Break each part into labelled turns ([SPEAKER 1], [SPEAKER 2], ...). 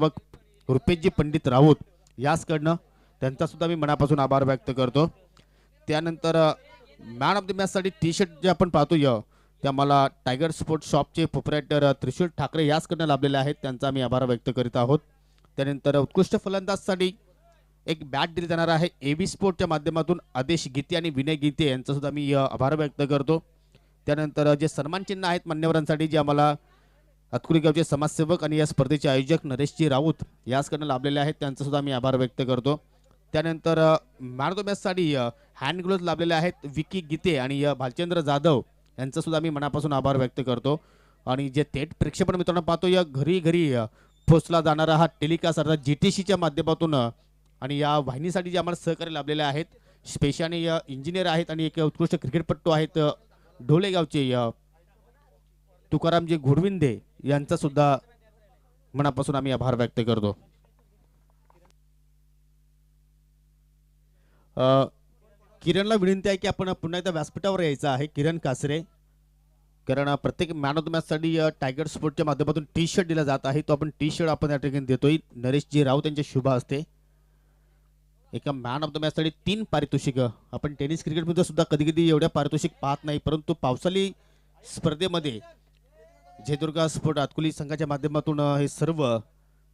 [SPEAKER 1] रुपेशजी पंडित राऊत याचकडनं त्यांचा सुद्धा मी मनापासून आभार व्यक्त करतो. त्यानंतर मॅन ऑफ द मॅचसाठी टी शर्ट जे आपण पाहतोय त्या मला टायगर स्पोर्ट्स शॉपचे प्रोप्रायटर त्रिशूल ठाकरे याचकडनं लाभलेले आहेत, त्यांचा मी आभार व्यक्त करीत आहोत. त्यानंतर उत्कृष्ट फलंदाजसाठी एक बॅट दिली जाणार आहे एबी स्पोर्टच्या माध्यमातून आदेश गीते आणि विनय गीते यांचा सुद्धा मी आभार व्यक्त करतो. त्यानंतर जे सन्मान चिन्ह आहेत मान्यवरांसाठी जे आम्हाला अतकुरी गावचे समाजसेवक आणि या स्पर्धेचे आयोजक नरेशजी राऊत याचकडनं लाभलेले आहेत, त्यांचा सुद्धा मी आभार व्यक्त करतो. त्यानंतर मॅन ऑफ द मॅचसाठी हँड ग्लोव्ज लाभलेले आहेत विकी गीते आणि भालचंद्र जाधव यांचा सुद्धा मी मनापासून आभार व्यक्त करतो. आणि जे थेट प्रेक्षेपण मित्रांनो पाहतो या घरी घरी पोचला जाणारा हा टेलिकास्ट अर्थात GTCच्या माध्यमातून आणि या वाहिनीसाठी जे आम्हाला सहकार्य लाभलेले आहेत स्पेशाने इंजिनियर आहेत आणि एक उत्कृष्ट क्रिकेटपटू आहेत ढोलेगावचे तुकारामजी घोडविंदे यांचा सुद्धा मनापासून आम्ही आभार व्यक्त करतो. किरणला विनंती आहे की आपण पुन्हा एकदा व्यासपीठावर यायचं आहे. किरण कासरे, कारण प्रत्येक मॅन ऑफ द मॅचसाठी टायगर स्पोर्टच्या माध्यमातून टी शर्ट दिला जात आहे, तो आपण टी शर्ट आपण या ठिकाणी देतोय नरेशजी राऊत यांच्या शुभ हस्ते. एका मॅन ऑफ द मॅचसाठी 3 पारितोषिक. आपण टेनिस क्रिकेटमध्ये सुद्धा कधी कधी एवढ्या पारितोषिक पाहत नाही, परंतु पावसाळी स्पर्धेमध्ये जयदुर्गा स्पोर्ट आतकुली संघाच्या माध्यमातून हे सर्व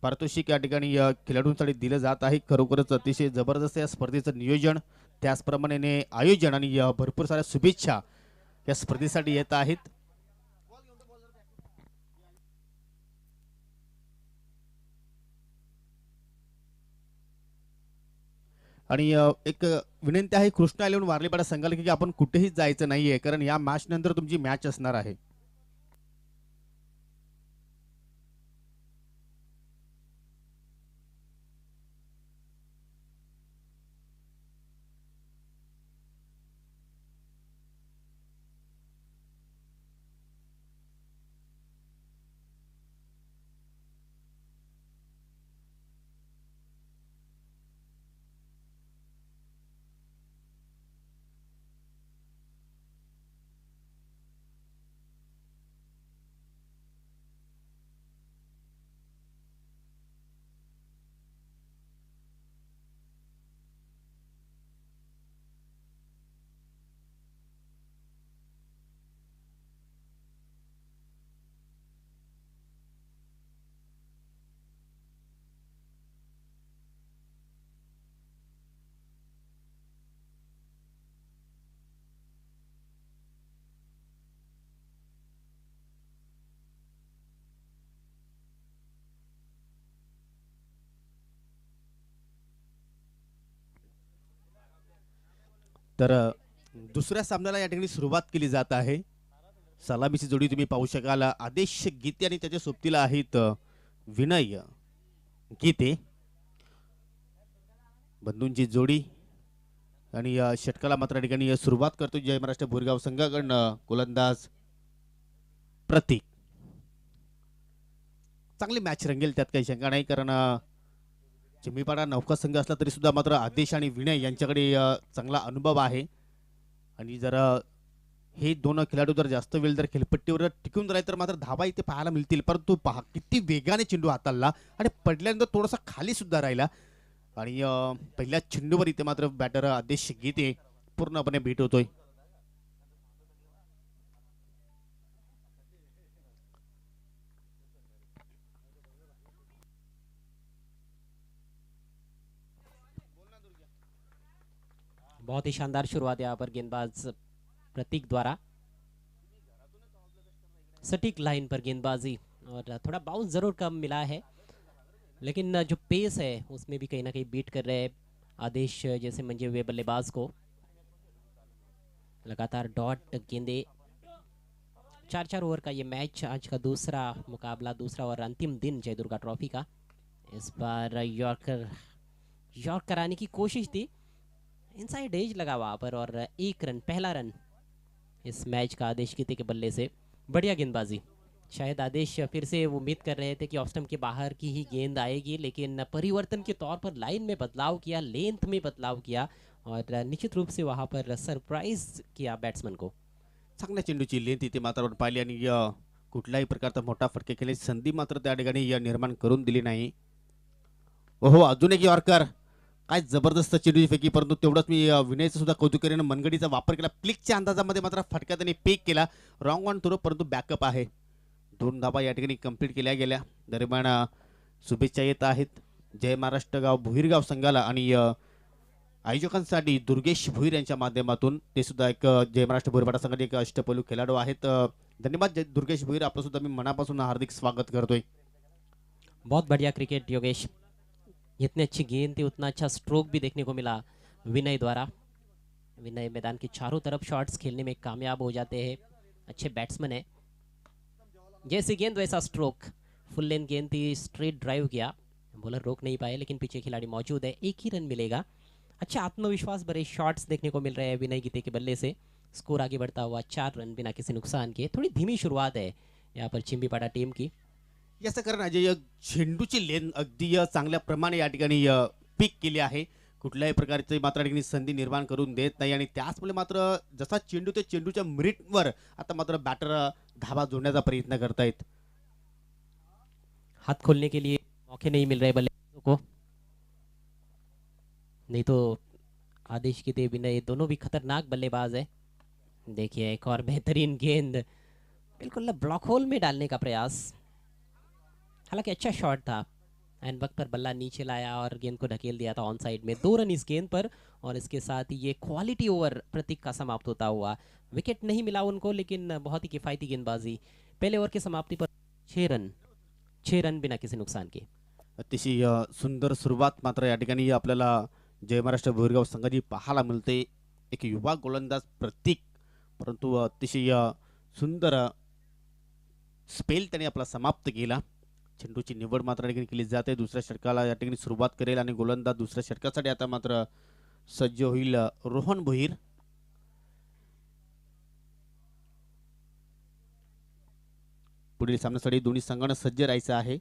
[SPEAKER 1] पारितोषिक या ठिकाणी खेळाडूंसाठी दिलं जात आहे. खरोखरच अतिशय जबरदस्त या स्पर्धेचं नियोजन, त्याचप्रमाणे आयोजन आणि भरपूर साऱ्या शुभेच्छा या स्पर्धेसाठी येत आहेत. आणि एक विनंती आहे कृष्णा इलेव्हन वारलीपाडा संघाला की आपण कुठेही जायचं नाहीये, कारण या मॅच नंतर तुमची मॅच असणार आहे. तर दुसऱ्या सामन्याला या ठिकाणी सुरुवात केली जात आहे. सलामीची जोडी तुम्ही पाहू शकाल आदेश गीते आणि त्याच्या सोबतीला आहेत विनय गीते, बंधूंची जोडी. आणि षटकाला मात्र ठिकाणी सुरुवात करतो जय महाराष्ट्र बोरगाव संघाकडनं गोलंदाज प्रतीक. चांगली मॅच रंगेल त्यात काही शंका नाही, कारण चिमीपाडा नौका संघ असला तरी सुद्धा मात्र आदेश आणि विनय यांच्याकडे चांगला अनुभव आहे. आणि जर हे दोन खेळाडू जर जास्त वेळ जर खेळपट्टीवर टिकून राहिले तर मात्र धावा इथे पाहायला मिळतील, परंतु पहा किती वेगाने चेंडू हाताळला आणि पडल्यानंतर थोडासा खाली सुद्धा राहिला. आणि पहिल्या चेंडूवर इथे मात्र बॅटर आदेश गीते पूर्णपणे बीट होतोय.
[SPEAKER 2] बहुत ही शानदार शुरुआत यहाँ पर गेंदबाज प्रतीक द्वारा, सटीक लाइन पर गेंदबाजी और थोड़ा बाउंस जरूर कम मिला है, लेकिन जो पेस है उसमें भी कहीं ना कहीं बीट कर रहे हैं आदेश जैसे मंजे हुए बल्लेबाज को. लगातार डॉट गेंदे. 4-4 ओवर का ये मैच, आज का दूसरा मुकाबला, दूसरा और अंतिम दिन जयदुर्गा ट्रॉफी का. इस बार यॉर्क कराने की कोशिश थी, इनसाइड एज लगा वहाँ पर और 1 रन, पहला रन इस मैच का आदेश गीते के बल्ले से. बढ़िया गेंदबाजी. शायद आदेश फिर से वो उम्मीद कर रहे थे कि ऑफ स्टंप के बाहर की ही गेंद आएगी, लेकिन परिवर्तन के तौर पर लाइन में बदलाव किया, लेंथ में बदलाव किया और निश्चित रूप से वहाँ पर सरप्राइज किया बैट्समैन को.
[SPEAKER 1] चांगल्या चेंडूची लेंथ इथे मात्र पाहिली आणि कुठल्याही प्रकारचा मोठा फटके खेळण्याची संधी मात्र त्या ठिकाणी निर्माण करून दिली नाही. हो अजून एक यॉर्कर. काय जबरदस्त चेंडूची फेकी, परंतु तेवढंच मी विनयचं सुद्धा कौतुक करेन. मनगडीचा वापर केला, प्लिकच्या अंदाजामध्ये मात्र फटका त्यांनी पेक केला. रॉंग ऑन थ्रो, परंतु बॅकअप आहे. 2 धाबा या ठिकाणी कंप्लीट केल्या गेल्या. दरम्यान शुभेच्छा येत आहेत जय महाराष्ट्र गाव भुईरगाव संघाला आणि आयोजकांसाठी दुर्गेश भुईर यांच्या माध्यमातून. ते सुद्धा एक जय महाराष्ट्र भुईरपाडा संघाचे एक अष्टपैलू खेळाडू आहेत. धन्यवाद दुर्गेश भुईर, आपलं सुद्धा मी मनापासून हार्दिक स्वागत करतोय.
[SPEAKER 2] बहुत बढ़िया क्रिकेट योगेश, जितनी अच्छी गेंद थी उतना अच्छा स्ट्रोक भी देखने को मिला विनय द्वारा। विनय मैदान के चारों तरफ शॉट्स खेलने में कामयाब हो जाते हैं, अच्छे बैट्समैन है। जैसी गेंद वैसा स्ट्रोक, फुल लेंथ गेंद थी, स्ट्रेट ड्राइव किया, बॉलर रोक नहीं पाए, लेकिन पीछे खिलाड़ी मौजूद है, एक ही रन मिलेगा। अच्छा आत्मविश्वास भरे शॉट्स देखने को मिल रहे हैं विनय गीते के बल्ले से। स्कोर आगे बढ़ता हुआ 4 रन बिना किसी नुकसान के। थोड़ी धीमी शुरुआत है यहाँ पर चिंबीपाड़ा टीम की।
[SPEAKER 1] याचं कारण अजय झेंडूची लेन अगदी चांगल्या प्रमाणे या ठिकाणी पीक केली आहे. कुठल्याही प्रकारची मात्र या ठिकाणी संधी निर्माण करून देत नाही आणि त्याचमुळे मात्र जसा चेंडू ते चेंडूच्या मिरिटवर आता मात्र बॅटर धावा जोडण्याचा प्रयत्न करतायत.
[SPEAKER 2] हाथ खोलने के लिए मौके नहीं मिल रहे बल्लेबाजों को, नहीं तो आदेश की ते विनय दोनों भी खतरनाक बल्लेबाज है। देखिए एक और बेहतरीन गेंद, बिल्कुल ब्लॉक होल में डालने का प्रयास। हालांकि अच्छा शॉट था, एंड वक्त पर बल्ला नीचे लाया और गेंद को ढकेल दिया था ऑन साइड में। 2 रन इस गेंद पर, और इसके साथ ही ये क्वालिटी ओवर प्रतीक का समाप्त होता हुआ। विकेट नहीं मिला उनको, लेकिन बहुत ही किफ़ायती गेंदबाजी। पहले ओवर की समाप्ति पर 6 रन बिना किसी नुकसान के।
[SPEAKER 1] अतिशय सुंदर सुरुवात मात्र या ठिकाणी आपल्याला जय महाराष्ट्र भुईरगाव संघाची पाहायला मिळते. एक युवा गोलंदाज प्रतीक, परंतु अतिशय सुंदर स्पेल त्याने आपला समाप्त केला. चेंडूची निवड मात्र या ठिकाणी केली जाते. दुसऱ्या षटकाला या ठिकाणी सुरुवात करेल आणि गोलंदाज दुसऱ्या षटकासाठी आता मात्र सज्ज होईल रोहन भोईर. पुढील सामन्यासाठी दोन्ही संघांना सज्ज राहायचं आहे.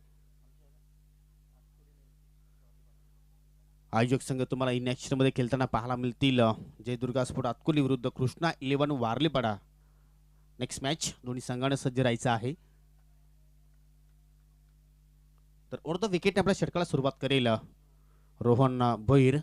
[SPEAKER 1] आयोजक संघ तुम्हाला इन ॲक्शन मध्ये खेळताना पाहायला मिळतील जय दुर्गा स्पोर्ट आतकुली विरुद्ध कृष्णा 11 वारलीपाडा. नेक्स्ट मॅच दोन्ही संघांना सज्ज राहायचं आहे. तर ओव्हर द विकेट आपल्या षटकाला सुरुवात करेल Rohan Bhoir.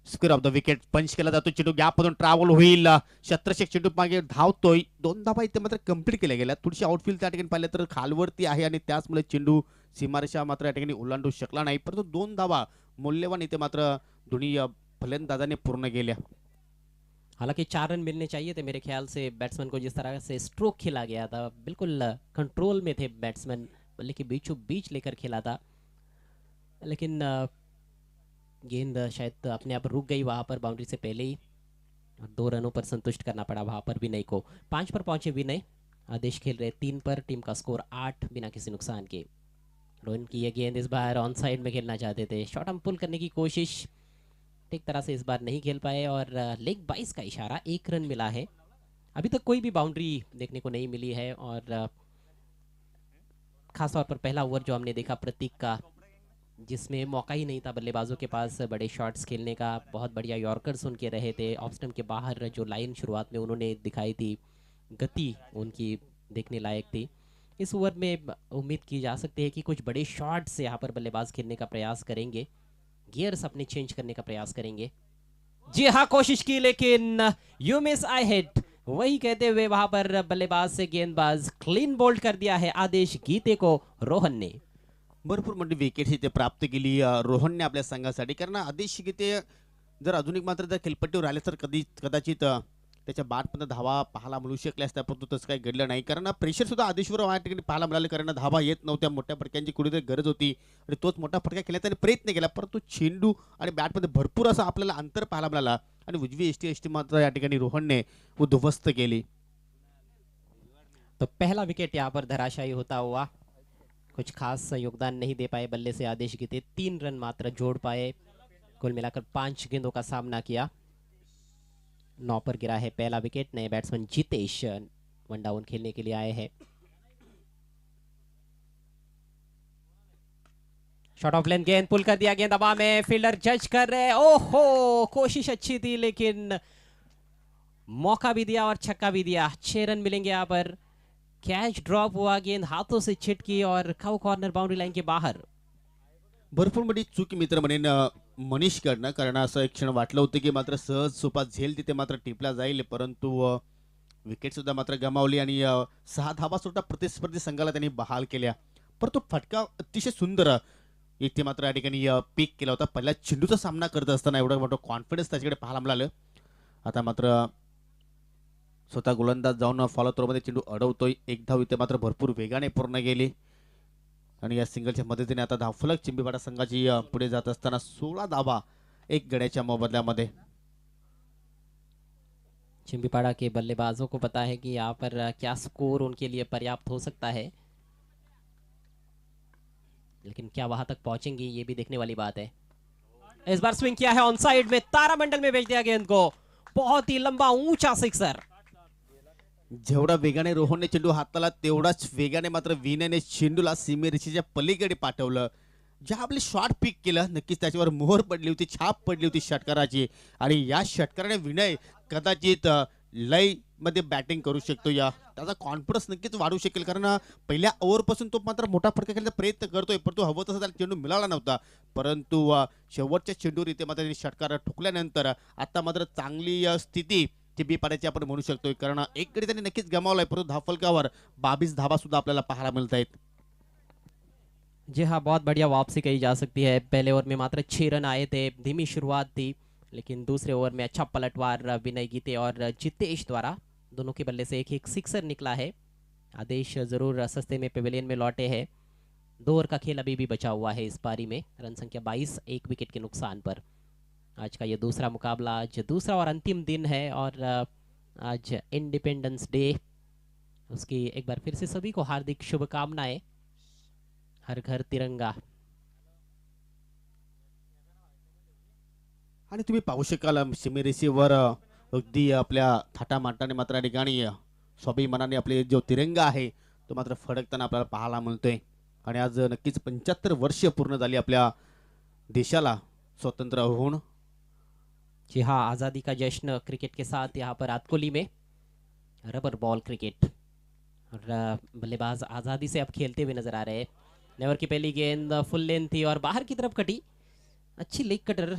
[SPEAKER 1] Square of the wicket punch केला जातो. चेंडू गॅपमधून ट्रॅव्हल होईल. शत्रक्षक चेंडू मागे धावतोय. 2 धावा इथे मात्र कंप्लीट केल्या गेल्या. थोडीशी आउटफील्ड त्या ठिकाणी पाहिलं तर खालवरती आहे आणि त्याचमुळे चेंडू सीमारेषा मात्र या ठिकाणी ओलांडू शकला नाही. परंतु 2 धावा मूल्यवान इथे मात्र दोन्ही फलंदाजाने पूर्ण केल्या.
[SPEAKER 2] हालांकि 4 रन मिलने चाहिए थे मेरे ख्याल से बैट्समैन को। जिस तरह से स्ट्रोक खेला गया था, बिल्कुल कंट्रोल में थे बैट्समैन, बल्ले के बीचों बीच लेकर खेला था, लेकिन गेंद शायद अपने आप रुक गई वहाँ पर बाउंड्री से पहले ही, और 2 रनों पर संतुष्ट करना पड़ा वहाँ पर विनय को। 5 पर पहुंचे विनय, आदेश खेल रहे 3 पर, टीम का स्कोर 8 बिना किसी नुकसान के। रोहन की ये गेंद इस बार ऑन साइड में खेलना चाहते थे, शॉर्ट हम पुल करने की कोशिश ठीक तरह से इस बार नहीं खेल पाए, और लेग 22 का इशारा, 1 रन मिला है। अभी तक कोई भी बाउंड्री देखने को नहीं मिली है, और खासतौर पर पहला ओवर जो हमने देखा प्रतीक का, जिसमें मौका ही नहीं था बल्लेबाजों के पास बड़े शॉट्स खेलने का। बहुत बढ़िया यॉर्कर्स उनके रहे थे। ऑफ स्टंप के बाहर जो लाइन शुरुआत में उन्होंने दिखाई थी, गति उनकी देखने लायक थी। इस ओवर में उम्मीद की जा सकती है कि कुछ बड़े शॉट्स यहाँ पर बल्लेबाज खेलने का प्रयास करेंगे, गियर्स अपने चेंज करने का प्रयास करेंगे। जी हाँ, कोशिश की, लेकिन यू मिस आई हिट, वही कहते हुए वहां पर बल्लेबाज से गेंदबाज क्लीन बोल्ड कर दिया है आदेश गीते को रोहन ने।
[SPEAKER 1] भरपूर मोठी विकेट इथे प्राप्त केली रोहनने आपल्या संघासाठी. कारण आदेश गीते जर अजून एक मात्र जर खेळपट्टीवर आले तर कदाचित त्याच्या बाटपर्यंत धावा पाहायला मिळू शकल्या असत्या, परंतु तसं काही घडलं नाही. कारण प्रेशर सुद्धा आदेशवर या ठिकाणी पाहायला मिळाले, कारण धावा येत नव्हत्या. मोठ्या फटक्यांची कुठेतरी गरज होती आणि तोच मोठा फटका खेळण्याचा त्याने प्रयत्न केला, परंतु चेंडू आणि बॅटमध्ये भरपूर असं आपल्याला अंतर पाहायला मिळाला आणि उजवी एसटी मात्र या ठिकाणी रोहनने उद्ध्वस्त केली.
[SPEAKER 2] तो पहला विकेट यहाँ पर धराशायी होता हुआ, कुछ खास योगदान नहीं दे पाए बल्ले से आदेश गीते। 3 रन मात्र जोड़ पाए, कुल मिलाकर 5 गेंदों का सामना किया। 9 पर गिरा है पहला विकेट। नए बैट्समैन जितेश 1 डाउन खेलने के लिए आए हैं। शॉट ऑफ लेंथ गेंद, पुल कर दिया, गेंद हवा में, फील्डर जज कर रहे। ओहो, कोशिश अच्छी थी, लेकिन मौका भी दिया और छक्का भी दिया। 6 रन मिलेंगे यहाँ पर। कैच ड्रॉप हुआ, गेंद हाथों से छिटकी और कव कॉर्नर बाउंड्री लाइन के बाहर।
[SPEAKER 1] भरपूर मोठी चूक मित्र म्हणेन मनीषकडनं, कारण असं एक क्षण वाटलं होतं की मात्र सहज सोपा झेल तिथे मात्र टिपला जाईल, परंतु विकेट सुद्धा मात्र गमावली आणि 6 धावा सुद्धा प्रतिस्पर्धी संघाला त्यांनी बहाल केल्या. परंतु फटका अतिशय सुंदर इथे मात्र या ठिकाणी पीक केला होता. पहिल्या चेंडूचा सामना करत असताना एवढं मोठं कॉन्फिडन्स त्याच्याकडे पाहायला मिळालं. आता मात्र स्वतः गोलंदाज जाऊन फॉलो थ्रोमध्ये चेंडू अडवतोय. एक धाव इथे मात्र भरपूर वेगाने पूर्ण गेली आणि या सिंगलच्या मदतीने आता धावफलक चिंबीपाडा संघाची पुढे जात असताना 16 धावा एक गड्याच्या मोबदल्यामध्ये.
[SPEAKER 2] चिंबीपाड़ा के बल्लेबाजों को पता है कि यहाँ पर क्या स्कोर उनके लिए पर्याप्त हो सकता है, लेकिन क्या वहां तक पहुंचेंगी ये भी देखने वाली बात है। इस बार स्विंग किया है ऑन साइड में, तारामंडल में भेज दिया गेंद को, बहुत ही लंबा ऊंचा सिक्सर।
[SPEAKER 1] जेवढा वेगाने रोहनने चेंडू हाताला तेवढाच वेगाने मात्र विनयने चेंडूला सीमेरेषेच्या पलीकडे पाठवलं. ज्या आपले शॉट पिक केलं, नक्कीच त्याच्यावर मोहर पडली होती, छाप पडली होती षटकाराची आणि या षटकाराने विनय कदाचित लय मध्ये बॅटिंग करू शकतो. या त्याचा कॉन्फिडन्स नक्कीच वाढू शकेल, कारण पहिल्या ओव्हरपासून तो मात्र मोठा फटका खेळण्याचा प्रयत्न करतोय, परंतु हवं तसं त्याला चेंडू मिळाला नव्हता. परंतु शेवटच्या चेंडूवर इथे मात्र त्यांनी षटकार ठोकल्यानंतर आता मात्र चांगली स्थिती ती पाडायची आपण म्हणू शकतोय, कारण एक गडी त्यांनी नक्कीच गमावलाय, परंतु धावफलकावर 22 धावा सुद्धा आपल्याला पाहायला मिळत आहेत.
[SPEAKER 2] जी हाँ, बहुत बढ़िया वापसी कही जा सकती है। पहले ओवर में मात्र 6 रन आए थे, धीमी शुरुआत थी, लेकिन दूसरे ओवर में अच्छा पलटवार विनय गीते और जितेश द्वारा दोनों के बल्ले से एक एक सिक्सर निकला है। आदेश जरूर सस्ते में पेविलियन में लौटे हैं। 2 ओवर का खेल अभी भी बचा हुआ है इस पारी में। रन संख्या 22, 1 विकेट के नुकसान पर। आज का ये दूसरा मुकाबला, आज दूसरा और अंतिम दिन है और आज इंडिपेंडेंस डे, उसकी एक बार फिर से सभी को हार्दिक शुभकामनाएं। हर घर तिरंगा।
[SPEAKER 1] आणि तुम्ही पाहू शकाल सीमेरेषेवर अगदी आपल्या थाटामाटाने मात्र या ठिकाणी स्वाभिमानाने आपले जो तिरंगा आहे तो मात्र फडकताना आपल्याला पाहायला मिळतोय. आणि आज नक्कीच 75 वर्ष पूर्ण झाली आपल्या देशाला स्वतंत्र होऊन.
[SPEAKER 2] जी हाँ, आज़ादी का जश्न क्रिकेट के साथ यहाँ पर आतकोली में रबर बॉल क्रिकेट और बल्लेबाज आज़ादी से अब खेलते हुए नजर आ रहे हैं। नेवर की पहली गेंद फुल लेंथ थी और बाहर की तरफ कटी, अच्छी लेग कटर,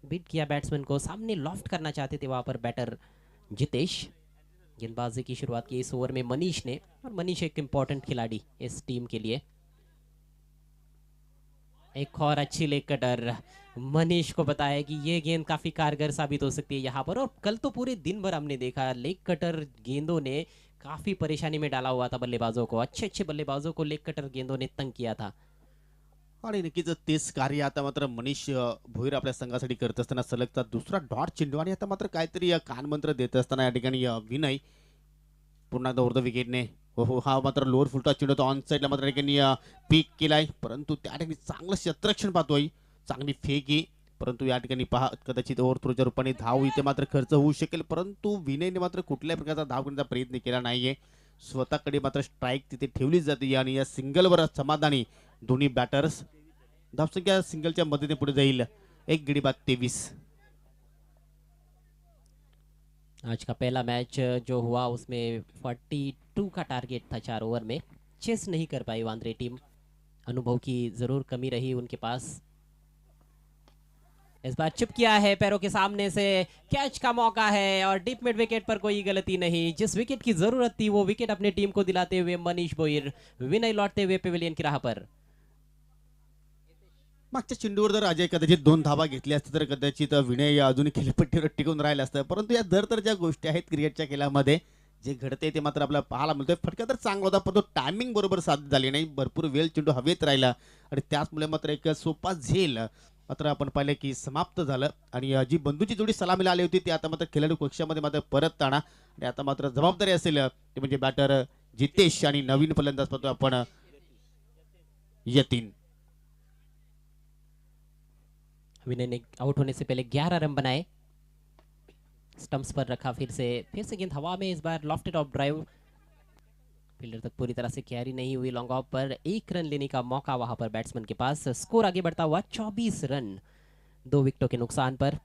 [SPEAKER 2] बीट किया बैट्समैन को, सामने लॉफ्ट करना चाहते थे वहाँ पर बैटर जितेश। गेंदबाजी की शुरुआत की इस ओवर में मनीष ने, और मनीष एक इम्पॉर्टेंट खिलाड़ी इस टीम के लिए। एक और अच्छी लेग कटर, मनीष को पता है कि ये गेंद काफी कारगर साबित हो सकती है यहाँ पर, और कल तो पूरे दिन भर हमने देखा लेग कटर गेंदों ने काफी परेशानी में डाला हुआ था बल्लेबाजों को। अच्छे अच्छे बल्लेबाजों को लेग कटर गेंदों ने तंग किया था।
[SPEAKER 1] आणि नक्कीच तेच कार्य आता मात्र मनीष भोईर आपल्या संघासाठी करत असताना सलगचा दुसरा डॉट चेंडू आणि आता मात्र काहीतरी कानमंत्र देत असताना या ठिकाणी विनय पुन्हा एकदा उर्ध विकेटने हो हा मात्र लोअर फुलटा चेंडू ऑन साईडला मात्र ठिकाणी पीक केलाय, परंतु त्या ठिकाणी चांगलं क्षेत्ररक्षण पाहतोय, चांगली फेकी, परंतु या ठिकाणी पहा कदाचित ओव्हर थ्रोच्या रूपाने धाव इथे मात्र खर्च होऊ शकेल, परंतु विनयने मात्र कुठल्याही प्रकारचा धाव करण्याचा प्रयत्न केला नाहीये. स्वतःकडे मात्र स्ट्राईक तिथे ठेवली जाते आणि या सिंगलवर समाधानी दोन्ही बॅटर्स. धावसंख्या सिंगलच्या मदतीने पुढे जाईल 1 गडी बाद 23.
[SPEAKER 2] आज का पहला मैच जो हुआ उसमें 42 का टारगेट था 4 ओवर में, चेस नहीं कर पाई वांद्रे टीम। अनुभव की जरूर कमी रही उनके पास। इस बार चिप किया है पैरों के सामने से, कैच का मौका है और डीप मिड विकेट पर कोई गलती नहीं। जिस विकेट की जरूरत थी वो विकेट अपने टीम को दिलाते हुए मनीष भोईर, विनय लौटते हुए पेविलियन की राह पर।
[SPEAKER 1] मागच्या चेंडूवर जर अजय कदाचित 2 धावा घेतल्या असत्या तर कदाचित विनय अजूनही खेळपट्टीवर टिकून राहिला असतं, परंतु या दर तर ज्या गोष्टी आहेत क्रिकेटच्या खेळामध्ये जे घडते ते मात्र आपल्याला पाहायला मिळतोय. फटका तर चांगला होता, परंतु टायमिंग बरोबर साध्य झाली नाही, भरपूर वेळ चेंडू हवेत राहिला आणि त्याचमुळे मात्र एक सोपा झेल मात्र आपण पाहिलं की समाप्त झालं. आणि जी बंधूची जोडी सलामीला आली होती ती आता मात्र खेळाडू कक्षामध्ये मात्र परत आणा आणि आता मात्र जबाबदारी असेल ते म्हणजे बॅटर जितेश आणि नवीन फलंदाज पाहतो आपण यतीन.
[SPEAKER 2] विनय ने आउट होने से पहले 11 रन बनाए, स्टंप्स पर रखा, फिर से गेंद हवा में, इस बार लॉफ्टेड ऑफ ड्राइव, फील्डर तक पूरी तरह से कैरी नहीं हुई। लॉन्ग ऑफ पर 1 रन लेने का मौका वहां पर बैट्समैन के पास। स्कोर आगे बढ़ता हुआ 24 रन 2 विकेटों के नुकसान पर।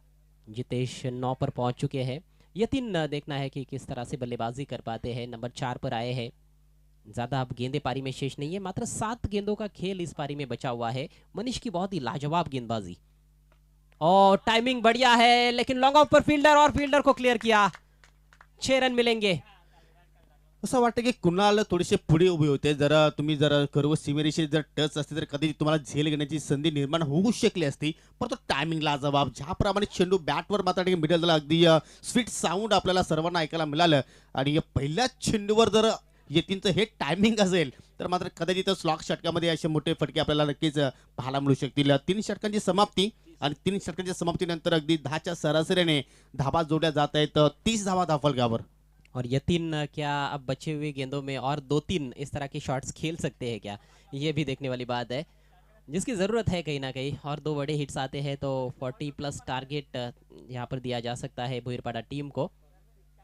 [SPEAKER 2] जितेश 9 पर पहुंच चुके हैं। यतीन देखना है कि किस तरह से बल्लेबाजी कर पाते हैं। नंबर 4 पर आए हैं ज्यादा अब गेंदे पारी में शेष नहीं है, मात्र 7 गेंदों का खेल इस पारी में बचा हुआ है। मनीष की बहुत ही लाजवाब गेंदबाजी और टाइमिंग बढ़िया है, लेकिन लॉन्ग ऑफ पर फील्डर और फील्डर को क्लियर किया। 6 रन मिलेंगे।
[SPEAKER 1] असं वाटतं की कुणाल थोडेसे पुढे उभे होते, जर तुम्ही जर कर्व सीमेरेषे जर टच असते तर कधी तुम्हाला झेल घेण्याची संधी निर्माण होऊ शकली असती. परंतु टायमिंगला जबाब ज्याप्रमाणे चेंडू बॅटवर मात्र मिडल झाला, अगदी स्वीट साऊंड आपल्याला सर्वांना ऐकायला मिळालं. आणि या पहिल्याच चेंडूवर जर यतीनचं हे टायमिंग असेल तर मात्र कदाचित स्लॉक षटकामध्ये असे मोठे फटके आपल्याला नक्कीच पाहायला मिळू शकतील. 3 षटकांची समाप्ती आणि 3 षटकांच्या समाप्तीनंतर अगदी 10च्या सरासरीने धाबा जोडल्या जात आहेत. 30 धावा धावफलकावर.
[SPEAKER 2] और यतीन क्या अब बचे हुए गेंदों में और 2-3 इस तरह के शॉट्स खेल सकते हैं क्या, ये भी देखने वाली बात है, जिसकी ज़रूरत है कहीं ना कहीं। और 2 बड़े हिट्स आते हैं तो 40+ टारगेट यहाँ पर दिया जा सकता है भोईरपाड़ा टीम को।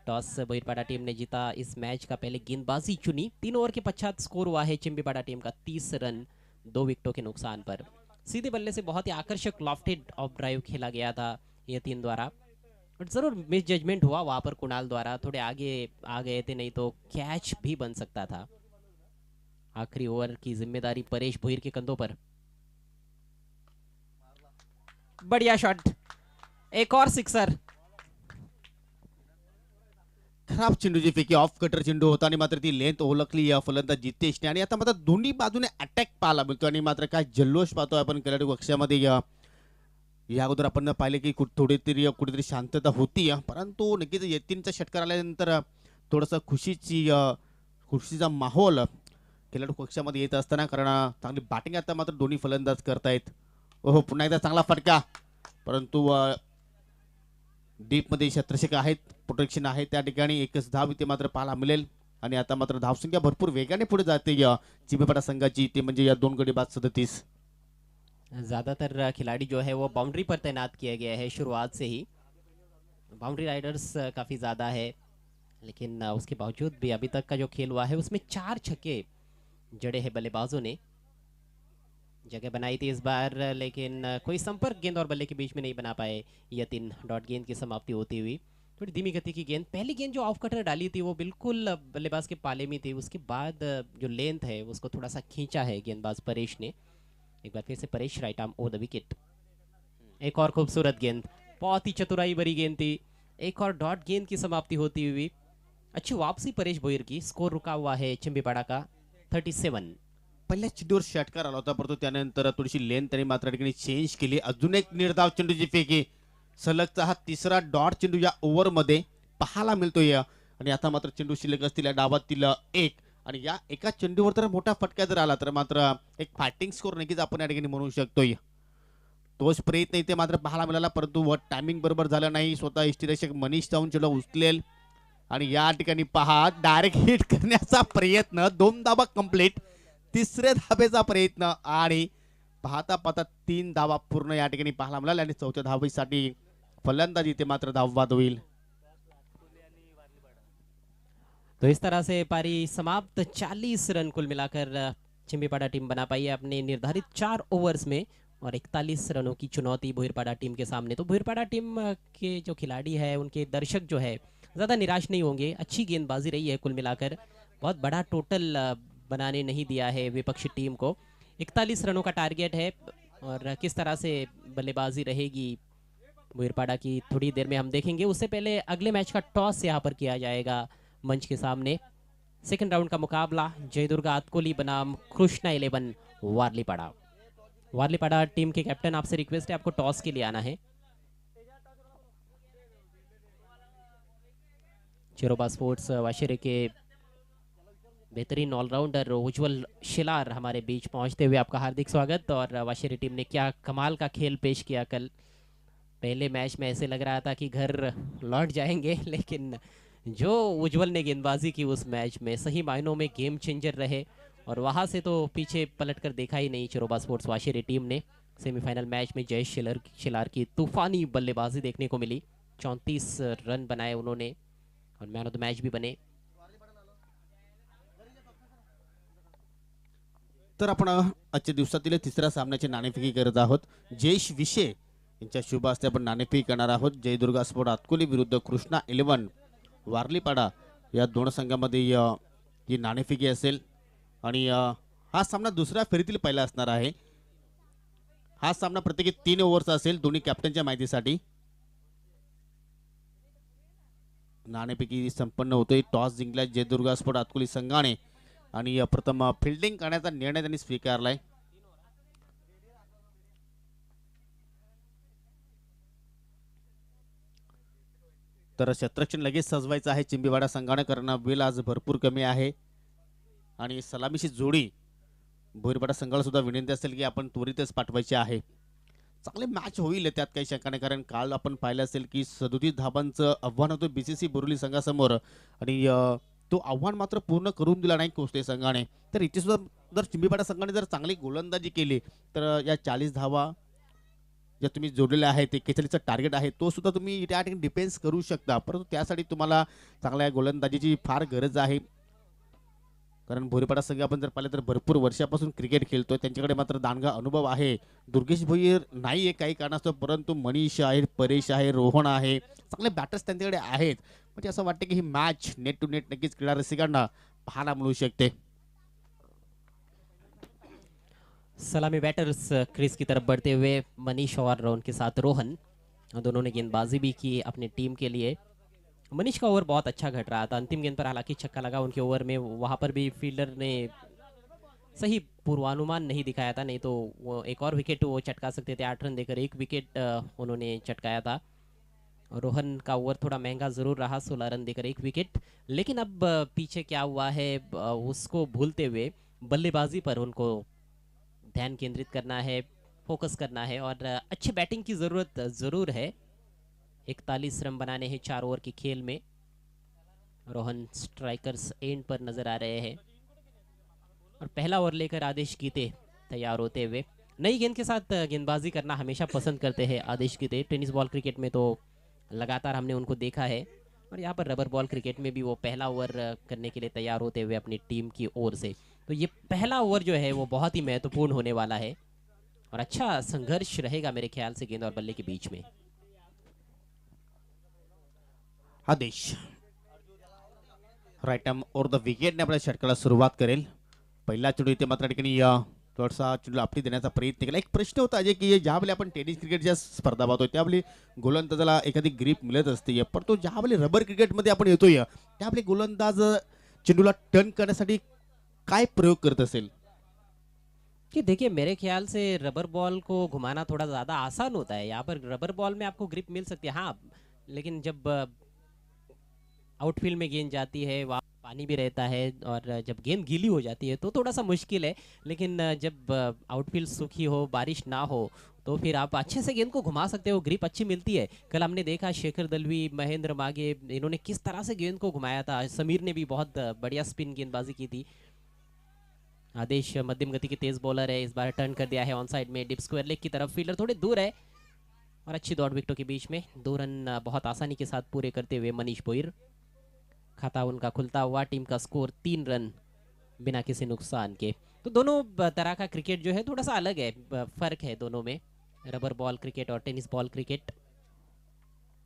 [SPEAKER 2] टॉस भोईरपाड़ा टीम ने जीता इस मैच का, पहले गेंदबाजी चुनी। 3 ओवर के पश्चात स्कोर हुआ है चिंबीपाड़ा टीम का 30 रन 2 विकेटों के नुकसान पर। सीधे बल्ले से बहुत ही आकर्षक लॉफ्टेड ऑफ ड्राइव खेला गया था यतीन द्वारा, बट जरूर मिस जजमेंट हुआ वहां पर कुणाल द्वारा, थोड़े आगे आ गए थे, नहीं तो कैच भी बन सकता था। आखिरी ओवर की जिम्मेदारी परेश भोईर के कंधों पर। बढ़िया शॉट, एक और सिक्सर।
[SPEAKER 1] खराब चेंडूची फेकी, ऑफ कटर चेंडू होता आणि मात्र ती लेंथ ओळखली फलंदाज जितेशने. आणि आता मात्र दोन्ही बाजूने अटॅक पाहायला मिळतो आणि मात्र काय जल्लोष पाहतोय आपण खेळाडू कक्षामध्ये. या अगोदर आपण पाहिले की कुठेतरी शांतता होती, परंतु नक्कीच यतीनचा षटकार आल्यानंतर थोडंसं खुशीचा माहोल खेळाडू कक्षामध्ये येत असताना, कारण चांगली बॅटिंग आता मात्र दोन्ही फलंदाज करतायत. ओहो, पुन्हा एकदा चांगला फटका, परंतु डीप मध्ये क्षेत्ररक्षक आहेत, प्रोटेक्शन आहे त्या ठिकाणी. एकच धाव इथे मात्र पाहायला मिळेल आणि आता मात्र धावसंख्या भरपूर वेगाने पुढे जाते चिंबीपाड़ा संघाची, ते म्हणजे या 2 गडी बाद 37.
[SPEAKER 2] ज़्यादातर खिलाड़ी जो है वो बाउंड्री पर तैनात किए गए हैं शुरुआत से ही। बाउंड्री राइडर्स काफ़ी ज़्यादा है, लेकिन उसके बावजूद भी अभी तक का जो खेल हुआ है उसमें 4 छक्के जड़े हैं बल्लेबाजों ने। जगह बनाई थी इस बार, लेकिन कोई संपर्क गेंद और बल्ले के बीच में नहीं बना पाए यतीन। डॉट गेंद की समाप्ति होती हुई, थोड़ी धीमी गति की गेंद। पहली गेंद जो ऑफ कटर डाली थी वो बिल्कुल बल्लेबाज के पाले में थी, उसके बाद जो लेंथ है उसको थोड़ा सा खींचा है गेंदबाज परेश ने। एक बार फिर से Paresh right arm over the wicket. एक और खूबसूरत गेंद, बहुत ही चतुराई भरी गेंद थी। एक और डॉट गेंद की समाप्ति होती हुई। अच्छी वापसी परेश भोईर की। स्कोर रुका हुआ है चिंबीपाड़ा का 37।
[SPEAKER 1] पहिल्या चेंडूवर षटकार आला होता, परंतु त्यानंतर थोडीशी लेंथ त्यांनी मात्र ठिकाणी चेंज केली. अजून एक निर्धाव चेंडूची फेकी, सलगचा हा 3रा डॉट चेंडू या ओव्हरमध्ये पाहायला मिळतोय. आणि आता मात्र चेंडू शिल्लक असतील डावातील 1, आणि या एका चेंडूवर तर मोठा फटका जर आला तर मात्र एक फायटिंग स्कोर नक्कीच आपण या ठिकाणी म्हणू शकतोय. तोच प्रयत्न इथे मात्र पाहायला मिळाला, परंतु टायमिंग बरोबर झालं नाही. स्वतः यष्टीरक्षक मनीष जाऊन चेंडू उचलेल आणि या ठिकाणी पहा डायरेक्ट हिट करण्याचा प्रयत्न, 2 धावा कंप्लीट, 3रे धावेचा प्रयत्न आणि पाहता पाहता 3 धावा पूर्ण या ठिकाणी पाहायला मिळाल्या. आणि 4थ्या धावेसाठी फलंदाज इथे मात्र धावबाद होईल.
[SPEAKER 2] तो इस तरह से पारी समाप्त। 40 रन कुल मिलाकर चिंबीपाड़ा टीम बना पाई है अपने निर्धारित 4 ओवर्स में, और 41 रनों की चुनौती भोईरपाड़ा टीम के सामने। तो भोईरपाड़ा टीम के जो खिलाड़ी है, उनके दर्शक जो है ज़्यादा निराश नहीं होंगे। अच्छी गेंदबाजी रही है कुल मिलाकर, बहुत बड़ा टोटल बनाने नहीं दिया है विपक्षी टीम को। 41 रनों का टारगेट है, और किस तरह से बल्लेबाजी रहेगी भोईरपाड़ा की थोड़ी देर में हम देखेंगे। उससे पहले अगले मैच का टॉस यहाँ पर किया जाएगा मंच के सामने। सेकंड राउंड का मुकाबला जयदुर्गा अतकोली बनाम कृष्णा 11 वारलीपाड़ा। वारलीपाड़ा टीम के कैप्टन, आपसे रिक्वेस्ट है आपको टॉस के लिए आना है। चिरोबा स्पोर्ट्स वाशेरे के बेहतरीन ऑलराउंडर उज्जवल शिलार हमारे बीच पहुंचते हुए आपका हार्दिक स्वागत। और वाशेरे टीम ने क्या कमाल का खेल पेश किया कल। पहले मैच में ऐसे लग रहा था कि घर लौट जाएंगे, लेकिन जो उज्जवल ने गेंदबाजी की उस मैच में सही मायनों में गेम चेंजर रहे, और वहां से तो पीछे पलटकर देखा ही नहीं चिरोबा स्पोर्ट्स वाशेरे टीम ने। सेमीफाइनल मैच में जय शिलार की तूफानी बल्लेबाजी देखने को मिली। 34 रन बनाए उन्होंने और मैन ऑफ द मैच भी बने।
[SPEAKER 1] तर आपण आजच्या दिवसातील 3ऱ्या सामन्याची नाणेफेकी करत आहोत. जयेश विशे यांच्या शुभ हस्ते आपण नाणेफेकी करणार आहोत. जयदुर्गा स्पोर्ट अतकोली विरुद्ध कृष्णा 11 वारलीपाड़ा या 2 संघामध्ये ही नाणेफेकी असेल. आणि हा सामना दुसऱ्या फेरीतील पहिला असणार आहे. हा सामना प्रत्येकी 3 ओव्हरचा असेल दोन्ही कॅप्टनच्या माहितीसाठी. नाणेफेकी संपन्न होतोय. टॉस जिंकला जयदुर्गा स्पोर्ट हातकुली संघाने आणि प्रथम फिल्डिंग करण्याचा निर्णय त्यांनी स्वीकारलाय. तर क्षेत्ररक्षण लगेच सजवायचं आहे चिंबीवाडा संघाने, कारण वेळ आज भरपूर कमी आहे आणि सलामीची जोडी भोईरपाडा संघाला सुद्धा विनंती असेल की आपण त्वरितच पाठवायची आहे. चांगले मॅच होईल त्यात काही शंका नाही, कारण काल आपण पाहिलं असेल की 37 धाबांचं आव्हान होतं बीसीसी बोरिवली संघासमोर आणि तो आव्हान मात्र पूर्ण करून दिला नाही कोसळे संघाने. तर इथे सुद्धा जर चिंबीपाडा संघाने जर चांगली गोलंदाजी केली तर या 40 धावा ज्या तुम्ही जोडलेल्या आहेत, 41चं टार्गेट आहे, तो सुद्धा तुम्ही त्या ठिकाणी डिफेन्स करू शकता. परंतु त्यासाठी तुम्हाला चांगल्या गोलंदाजीची फार गरज आहे, कारण भोईरपाडा संघ आपण जर पाहिलं तर भरपूर वर्षापासून क्रिकेट खेळतोय. त्यांच्याकडे मात्र दांडगा अनुभव आहे. दुर्गेश भोईर नाही आहे काही कारणास्तव, परंतु मनीष आहे, परेश आहे, रोहन आहे, चांगले बॅटर्स त्यांच्याकडे आहेत. म्हणजे असं वाटतं की ही मॅच नेट टू नेट नक्कीच क्रीडा रसिकांना पाहायला मिळू शकते.
[SPEAKER 2] सलामी बैटर्स क्रीज की तरफ बढ़ते हुए मनीष और उनके साथ रोहन, दोनों ने गेंदबाजी भी की अपनी टीम के लिए. मनीष का ओवर बहुत अच्छा घट रहा था. अंतिम गेंद पर हालांकि छक्का लगा उनके ओवर में, वहां पर भी फील्डर ने सही पूर्वानुमान नहीं दिखाया था, नहीं तो वो एक और विकेट वो चटका सकते थे. 8 रन देकर 1 विकेट उन्होंने चटकाया था. रोहन का ओवर थोड़ा महंगा जरूर रहा, 16 रन देकर 1 विकेट. लेकिन अब पीछे क्या हुआ है उसको भूलते हुए बल्लेबाजी पर उनको ध्यान केंद्रित करना है, फोकस करना है और अच्छी बैटिंग की ज़रूरत ज़रूर है. 41 रन बनाने हैं 4 ओवर के खेल में. रोहन स्ट्राइकर्स एंड पर नजर आ रहे हैं और पहला ओवर लेकर आदेश गीते तैयार होते हुए. नई गेंद के साथ गेंदबाजी करना हमेशा पसंद करते हैं आदेश गीते. टेनिस बॉल क्रिकेट में तो लगातार हमने उनको देखा है और यहाँ पर रबर बॉल क्रिकेट में भी वो पहला ओवर करने के लिए तैयार होते हुए अपनी टीम की ओर से. तो ये पहला ओवर जो है वो बहुत ही महत्वपूर्ण होने वाला है और अच्छा संघर्ष रहेगा मेरे ख्याल से गेंद और बल्ले के बीच में.
[SPEAKER 1] आदेश राईट आर्म ओर द विकेटने आपल्या षटकाला सुरुवात करेल. पहिला चेंडू इथे मात्र ठिकाणी थोडासा चेंडू आपली देण्याचा प्रयत्न केला. एक प्रश्न होता अजय की ज्यावेळी आपण टेनिस क्रिकेटच्या स्पर्धा पाहतोय त्यावेळी गोलंदाजाला एखादी ग्रीप मिळत असते, परंतु ज्यावेळी रबर क्रिकेटमध्ये आपण येतोय त्यावेळी गोलंदाज चेंडूला टर्न करण्यासाठी काय प्रयोग करत असेल?
[SPEAKER 2] कि देखिए मेरे ख्याल से रबर बॉल को घुमाना थोड़ा ज़्यादा आसान होता है. यहाँ पर रबर बॉल में आपको ग्रिप मिल सकती है हाँ, लेकिन जब आउटफील्ड में गेंद जाती है वहाँ पानी भी रहता है और जब गेंद गीली हो जाती है तो थोड़ा सा मुश्किल है. लेकिन जब आउटफील्ड सूखी हो, बारिश ना हो, तो फिर आप अच्छे से गेंद को घुमा सकते हो, ग्रिप अच्छी मिलती है. कल हमने देखा शेखर दलवी, महेंद्र मागे, इन्होंने किस तरह से गेंद को घुमाया था. समीर ने भी बहुत बढ़िया स्पिन गेंदबाजी की थी. आदेश मध्यम गति के तेज बॉलर है, इस बार टर्न कर दिया है ऑन साइड में डिप स्क्वायर लेग की तरफ. फील्डर थोड़े दूर है और अच्छी दौड़ विकेटों के बीच में 2 रन बहुत आसानी के साथ पूरे करते हुए मनीष भोईर. खाता उनका खुलता हुआ. टीम का स्कोर 3 रन बिना किसी नुकसान के. तो दोनों तरह का क्रिकेट जो है थोड़ा सा अलग है, फर्क है दोनों में, रबर बॉल क्रिकेट और टेनिस बॉल क्रिकेट.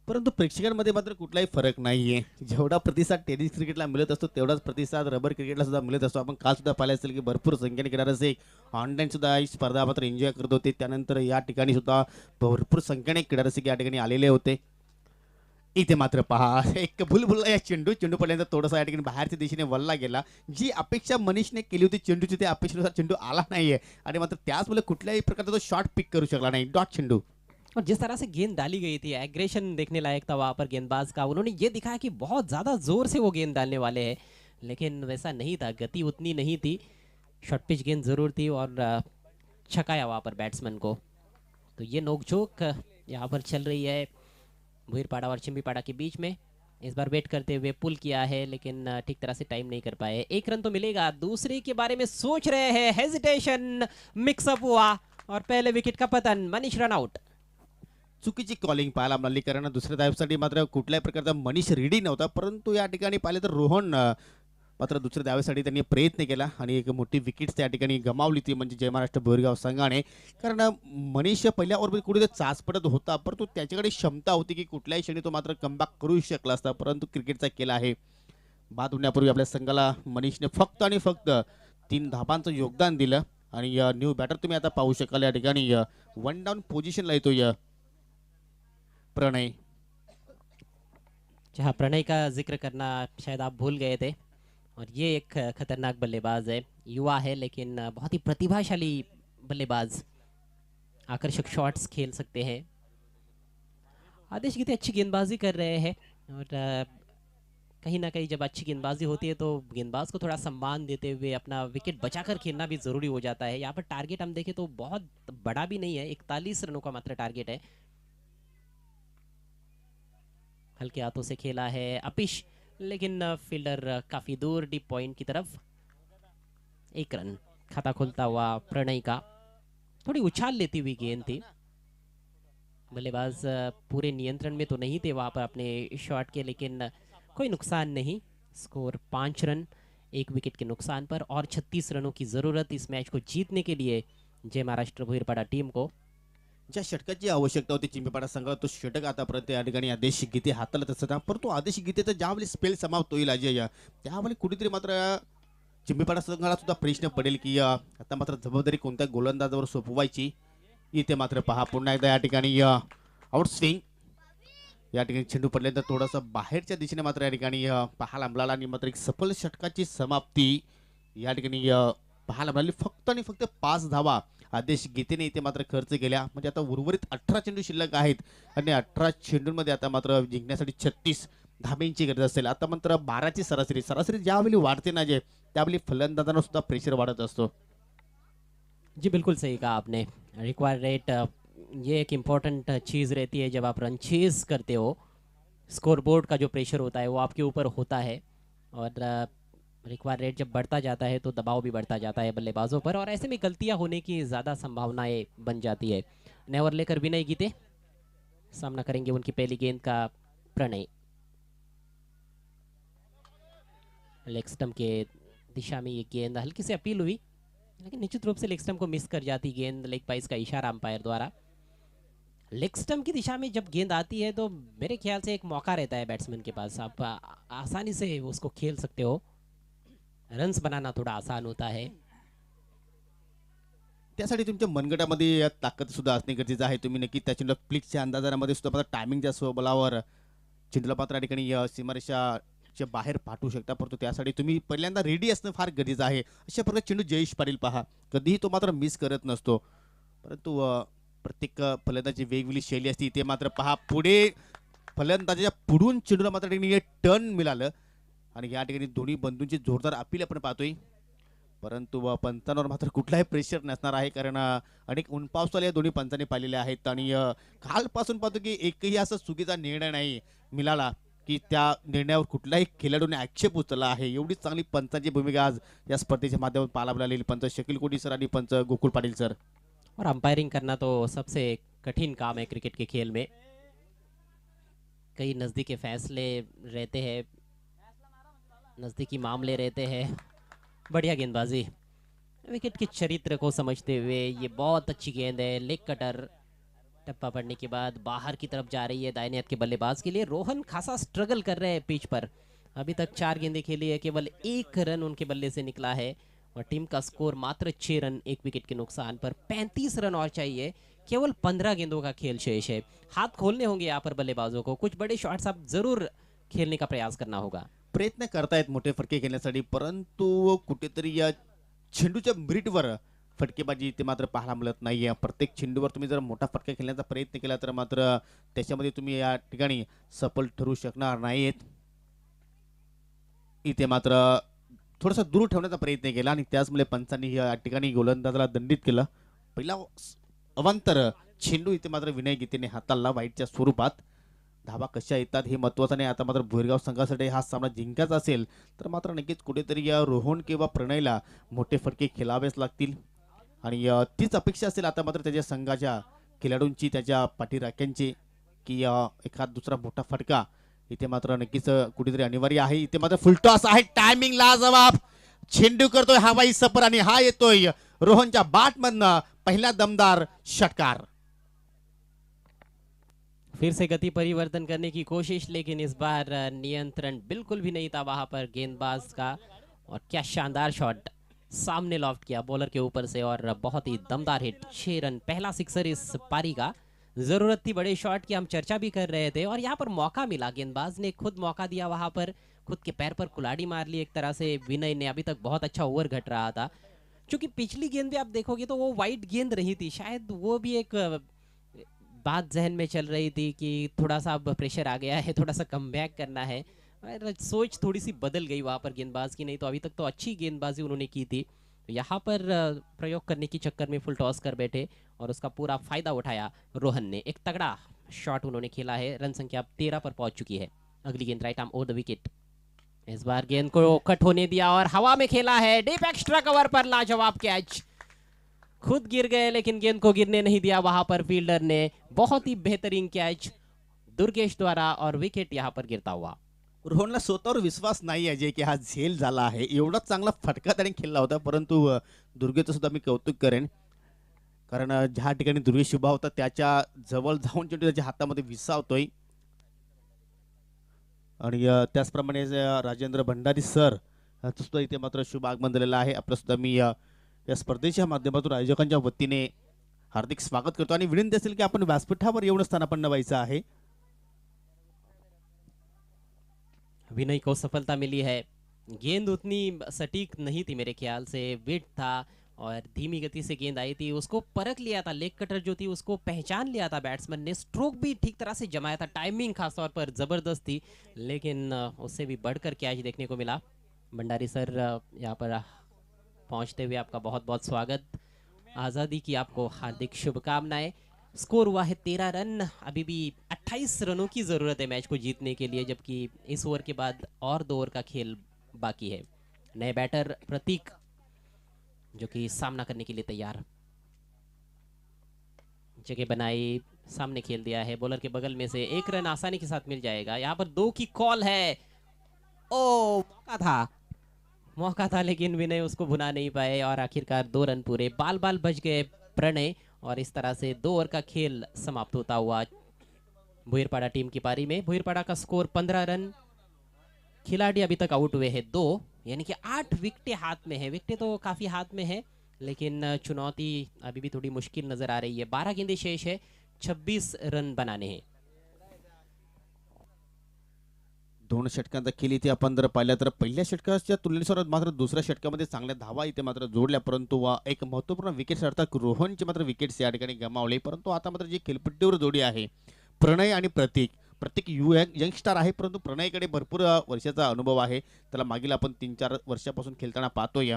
[SPEAKER 1] परंतु प्रेक्षकांमध्ये मात्र कुठलाही फरक नाहीये. जेवढा प्रतिसाद टेनिस क्रिकेटला मिळत असतो तेवढाच प्रतिसाद रबर क्रिकेटला सुद्धा मिळत असतो. आपण काल सुद्धा पाहिलं असेल की भरपूर संख्येने क्रीडारसिक ऑनलाईन सुद्धा ही स्पर्धा मात्र एन्जॉय करत होते. त्यानंतर या ठिकाणी सुद्धा भरपूर संख्येने क्रीडारसिक या ठिकाणी आलेले होते. इथे मात्र पहा एक भुलभुला या चेंडू पडल्यानंतर थोडासा या ठिकाणी बाहेरच्या दिशेने वळला गेला. जी अपेक्षा मनीषने केली होती चेंडूची त्या अपेक्षेनुसार चेंडू आला नाहीये आणि मात्र त्याचमुळे कुठल्याही प्रकारचा तो शॉट पिक करू शकला नाही. डॉट चेंडू.
[SPEAKER 2] और जिस तरह से गेंद डाली गई थी, एग्रेशन देखने लायक था वहाँ पर गेंदबाज का. उन्होंने ये दिखाया कि बहुत ज़्यादा जोर से वो गेंद डालने वाले हैं, लेकिन वैसा नहीं था, गति उतनी नहीं थी. शॉर्ट पिच गेंद ज़रूर थी और छकाया वहाँ पर बैट्समैन को. तो ये नोकझोंक यहाँ पर चल रही है भोईरपाड़ा और चिंबीपाड़ा के बीच में. इस बार वेट करते हुए पुल किया है लेकिन ठीक तरह से टाइम नहीं कर पाए. 1 रन तो मिलेगा. दूसरे के बारे में सोच रहे हैं, हेजिटेशन, मिक्सअप हुआ और पहले विकेट का पतन. Manish run out.
[SPEAKER 1] चुकीची कॉलिंग पाहायला मिळाली, कारण दुसऱ्या धावेसाठी मात्र कुठल्याही प्रकारचा मनीष रेडी नव्हता. परंतु या ठिकाणी पाहिलं तर रोहन मात्र दुसऱ्या धावेसाठी त्यांनी प्रयत्न केला आणि एक मोठी विकेट त्या ठिकाणी गमावली ती म्हणजे जय महाराष्ट्र बोरगाव संघाने. कारण मनीष पहिल्या ओव्हरमध्ये कुठे चाच पडत होता, परंतु त्याच्याकडे क्षमता होती की कुठल्याही क्षणी तो मात्र कमबॅक करू शकला असता, परंतु क्रिकेटचा केला आहे. बाद होण्यापूर्वी आपल्या संघाला मनीषने फक्त आणि फक्त 3 धाबांचं योगदान दिलं आणि न्यू बॅटर तुम्ही आता पाहू शकाल या ठिकाणी 1 डाऊन पोझिशनला येतोय प्रणय.
[SPEAKER 2] जहाँ प्रणय का जिक्र करना शायद आप भूल गए थे, और ये एक खतरनाक बल्लेबाज है, युवा है लेकिन बहुत ही प्रतिभाशाली बल्लेबाज, आकर्षक शॉट्स खेल सकते हैं। आदेश गीते अच्छी गेंदबाजी कर रहे हैं, और कहीं ना कहीं जब अच्छी गेंदबाजी होती है तो गेंदबाज को थोड़ा सम्मान देते हुए अपना विकेट बचाकर खेलना भी ज़रूरी हो जाता है। यहाँ पर टारगेट हम देखें तो बहुत बड़ा भी नहीं है, 41 रनों का मात्र टारगेट है। हल्के हाथों से खेला है अपिश, लेकिन फील्डर काफ़ी दूर डीप पॉइंट की तरफ। 1 रन खाता खुलता हुआ प्रणय का। थोड़ी उछाल लेती हुई गेंद थी, बल्लेबाज पूरे नियंत्रण में तो नहीं थे वहाँ पर अपने शॉट के, लेकिन कोई नुकसान नहीं। स्कोर 5 रन 1 विकेट के नुकसान पर, और 36 रनों की ज़रूरत इस मैच को जीतने के लिए जय महाराष्ट्र भोईरपाडा टीम को।
[SPEAKER 1] ज्या षटकाची आवश्यकता होती चिंचपाडा संघाला तो षटक आतापर्यंत या ठिकाणी आदेश गीते हाताळत असतात, परंतु आदेश गीतेचा ज्यावेळी स्पेल समाप्त होईल अजय त्यावेळी कुठेतरी मात्र चिंचपाडा संघाला सुद्धा प्रश्न पडेल की आता मात्र जबाबदारी कोणत्या गोलंदाजावर सोपवायची. इथे मात्र पहा पुन्हा एकदा या ठिकाणी आउट स्विंग, या ठिकाणी चेंडू पडल्यानंतर थोडासा बाहेरच्या दिशेने मात्र या ठिकाणी पाहायला मिळाला आणि मात्र एक सफल षटकाची समाप्ती या ठिकाणी पाहायला मिळाली. फक्त आणि फक्त 5 धावा आदेश गीतेने इथे मात्र खर्च केल्या. म्हणजे आता उर्वरित 18 चेंडू शिल्लक आहेत आणि 18 चेंडूंमध्ये आता मात्र जिंकण्यासाठी 36 धाब्यांची गरज असेल. आता मात्र 12ची सरासरी ज्यावेळी वाढते ना जे त्यावेळी फलंदाजांना सुद्धा प्रेशर वाढत असतो.
[SPEAKER 2] जी बिल्कुल सही कहा आपने। रिक्वायर्ड रेट ये एक इम्पॉर्टेंट चीज़ रहती है जब आप रन चेज करते हो। स्कोरबोर्ड का जो प्रेशर होता है वो आपके ऊपर होता है, और रिक्वायर्ड रेट जब बढ़ता जाता है तो दबाव भी बढ़ता जाता है बल्लेबाजों पर, और ऐसे में गलतियां होने की ज़्यादा संभावनाएं बन जाती है। नेवर लेकर विनय गीते सामना करेंगे उनकी पहली गेंद का प्रणय। लेग स्टंप के दिशा में ये गेंद हल्की से अपील हुई, लेकिन निश्चित रूप से लेग स्टंप को मिस कर जाती गेंद। लेग पाइस का इशारा अंपायर द्वारा। लेग स्टंप की दिशा में जब गेंद आती है तो मेरे ख्याल से एक मौका रहता है बैट्समैन के पास, आप आसानी से उसको खेल सकते हो, रन्स बनाना थोड़ा आसान होता है।
[SPEAKER 1] त्यासाठी तुमच्या मनगटामध्ये ताकद सुद्धा असणे गरजेचं आहे. तुम्ही नक्की त्या चेंडूला फ्लिकच्या अंदाजामध्ये सुद्धा मात्र टायमिंगच्या स्वबलावर चेंडूला मात्र या ठिकाणी सीमारेषाच्या बाहेर पाठवू शकता, परंतु त्यासाठी तुम्ही पहिल्यांदा रेडी असणं फार गरजेचं आहे. अशा प्रकारे चेंडू जयेश पाटील पहा कधीही तो मात्र मिस करत नसतो, परंतु प्रत्येक फलंदाजी वेगवेगळी शैली असते. ते मात्र पहा पुढे फलंदाजाच्या पुढून चेंडूला मात्र टर्न मिळालं आणि या ठिकाणी दोन्ही बंधूंची जोरदार अपील आपण पाहतोय, परंतु पंचांवर मात्र कुठलाही प्रेशर नसणार आहे, कारण अनेक ऊनपावसाला या दोन्ही पंचांनी पाहिलेले आहेत आणि कालपासून पाहतो की एकही असा चुकीचा निर्णय नाही मिळाला की त्या निर्णयावर कुठल्याही खेळाडूने आक्षेप उचलला आहे. एवढी चांगली पंचांची भूमिका आज या स्पर्धेच्या माध्यमातून पाहायला मिळालेली. पंच शकील कोटी सर आणि पंच गोकुल पाटील सर.
[SPEAKER 2] और अंपायरिंग करना तो सबसे कठिन काम है क्रिकेट के खेल में। कई नज़दीकी फैसले रहते हैं, नज़दीकी मामले रहते हैं। बढ़िया गेंदबाजी, विकेट के चरित्र को समझते हुए ये बहुत अच्छी गेंद है। लेग कटर टप्पा पड़ने के बाद बाहर की तरफ जा रही है दाहिने हाथ के बल्लेबाज के लिए। रोहन खासा स्ट्रगल कर रहे हैं पिच पर, अभी तक 4 गेंदें खेली है, केवल 1 रन उनके बल्ले से निकला है, और टीम का स्कोर मात्र 6 रन 1 विकेट के नुकसान पर। 35 रन और चाहिए, केवल 15 गेंदों का खेल शेष है। हाथ खोलने होंगे यहाँ पर बल्लेबाजों को, कुछ बड़े शॉट्स आप जरूर खेलने का प्रयास करना होगा।
[SPEAKER 1] प्रयत्न करतायत मोठे फटके खेळण्यासाठी, परंतु कुठेतरी या चेंडूच्या मिरिटवर फटकेबाजी इथे मात्र पाहायला मिळत नाहीये. प्रत्येक चेंडूवर तुम्ही जर मोठा फटका खेळण्याचा प्रयत्न केला तर मात्र त्याच्यामध्ये तुम्ही या ठिकाणी सफल ठरू शकणार नाहीत. इथे मात्र थोडासा दूर ठेवण्याचा प्रयत्न केला आणि त्याचमुळे पंचांनी या ठिकाणी गोलंदाजाला दंडित केलं. पहिला अवांतर चेंडू इथे मात्र विनय गीतेने हाताळला वाईटच्या स्वरूपात. धाबा कशा येतात हे महत्त्वाचं नाही. आता मात्र भोईरगाव संघासाठी हा सामना जिंकायचा असेल तर मात्र नक्कीच कुठेतरी या रोहन किंवा प्रणयला मोठे फटके खेळावेच लागतील आणि तीच अपेक्षा असेल आता मात्र त्याच्या संघाच्या खेळाडूंची, त्याच्या पाठीराख्यांची की एखाद दुसरा मोठा फटका इथे मात्र नक्कीच कुठेतरी अनिवार्य आहे. इथे मात्र फुलटॉस आहे, टायमिंग लाजवाब, चेंडू करतोय हवाई सफर आणि हा येतोय रोहनच्या बॅटमधनं पहिला दमदार षटकार.
[SPEAKER 2] फिर से गति परिवर्तन करने की कोशिश, लेकिन इस बार नियंत्रण बिल्कुल भी नहीं था वहां पर गेंदबाज का, और क्या शानदार शॉट। सामने लॉफ्ट किया बॉलर के ऊपर से और बहुत ही दमदार हिट, 6 रन, पहला सिक्सर इस पारी का। जरूरत थी बड़े शॉट की, हम चर्चा भी कर रहे थे और यहाँ पर मौका मिला, गेंदबाज ने खुद मौका दिया, वहां पर खुद के पैर पर कुल्हाड़ी मार ली एक तरह से विनय ने। अभी तक बहुत अच्छा ओवर घट रहा था, क्योंकि पिछली गेंद भी आप देखोगे तो वो वाइड गेंद रही थी, शायद वो भी एक बात जहन में चल रही थी कि थोड़ा सा अब प्रेशर आ गया है, थोड़ा सा कमबैक करना है। और सोच थोड़ी सी बदल गई वहां पर गेंदबाज की, नहीं तो अभी तक तो अच्छी गेंदबाजी उन्होंने की थी। तो यहाँ पर प्रयोग करने के चक्कर में फुल टॉस कर बैठे और उसका पूरा फायदा उठाया रोहन ने। एक तगड़ा शॉट उन्होंने खेला है, रन संख्या 13 पर पहुंच चुकी है। अगली गेंद right arm over the wicket, इस बार गेंद को कट होने दिया और हवा में खेला है, डीप एक्स्ट्रा कवर पर लाजवाब कैच। खुद गिर गए लेकिन गेंद को गिरने नहीं दिया वहां पर फील्डर ने। बहुत ही बेहतरीन कैच दुर्गेश द्वारा और विकेट यहां पर गिरता हुआ।
[SPEAKER 1] रोहनला स्वतःवर विश्वास नाही आहे जे की हा झेल झाला आहे, एवढा चांगला फटका त्याने खेळला होता. परंतु दुर्गेचं सुद्धा मी कौतुक करेन, कारण ज्या ठिकाणी दुर्गेश उभा होता त्याच्या जवळ जाऊन चेंडू त्याच्या हातामध्ये विसावतोय. आणि त्याचप्रमाणे राजेंद्र भंडारी सर यांचं सुद्धा इथे मात्र शुभ आगमन झालेलं आहे. आपलं सुद्धा मी या स्पर्धेच्या माध्यमातून आयोजकांच्या वतीने हार्दिक स्वागत करतो आणि विनंती असेल की आपण व्यासपीठावर येऊन स्थानापन्न व्हायचं आहे.
[SPEAKER 2] विनय को सफलता मिली है, गेंद उतनी सटीक नहीं थी मेरे ख्याल से, विड था और धीमी गति से गेंद आई थी, उसको परख लिया था, लेग कटर जो थी उसको पहचान लिया था बैट्समैन ने, स्ट्रोक भी ठीक तरह से जमाया था, टाइमिंग खासतौर पर जबरदस्त थी, लेकिन उससे भी बढ़कर कैच देखने को मिला। भंडारी सर यहाँ पर पहुंचते हुए आपका बहुत बहुत स्वागत, आज़ादी की आपको हार्दिक शुभकामनाएं। स्कोर हुआ है 13 रन, अभी भी 28 रनों की जरूरत है मैच को जीतने के लिए, जबकि इस ओवर के बाद और 2 ओवर का खेल बाकी है। नए बैटर प्रतीक जो कि सामना करने के लिए तैयार, जगह बनाई, सामने खेल दिया है, बॉलर के बगल में से 1 रन आसानी के साथ मिल जाएगा। यहाँ पर 2 की कॉल है, ओ मौका था लेकिन विनय उसको भुना नहीं पाए और आखिरकार 2 रन पूरे, बाल बाल बच गए प्रणय और इस तरह से 2 ओवर का खेल समाप्त होता हुआ भुईरपाड़ा टीम की पारी में। भुईरपाड़ा का स्कोर 15 रन, खिलाड़ी अभी तक आउट हुए हैं 2, यानी कि 8 विकेटें हाथ में है। विकेटें तो काफी हाथ में है लेकिन चुनौती अभी भी थोड़ी मुश्किल नजर आ रही है। 12 गेंदें शेष है, 26 रन बनाने हैं।
[SPEAKER 1] 2 षटकांचा खेळ इथे आपण जर पाहिलं तर पहिल्या षटकाच्या तुलनेनुसार मात्र दुसऱ्या षटकामध्ये चांगल्या धावा इथे मात्र जोडल्या, परंतु एक महत्त्वपूर्ण विकेट अर्थात रोहनचे मात्र विकेट्स या ठिकाणी गमावले. परंतु आता मात्र जी खेळपट्टीवर जोडी आहे प्रणय आणि प्रतीक, प्रत्येक यंगस्टार आहे परंतु प्रणयकडे भरपूर वर्षाचा अनुभव आहे. त्याला मागील आपण 3-4 वर्षापासून खेळताना पाहतोय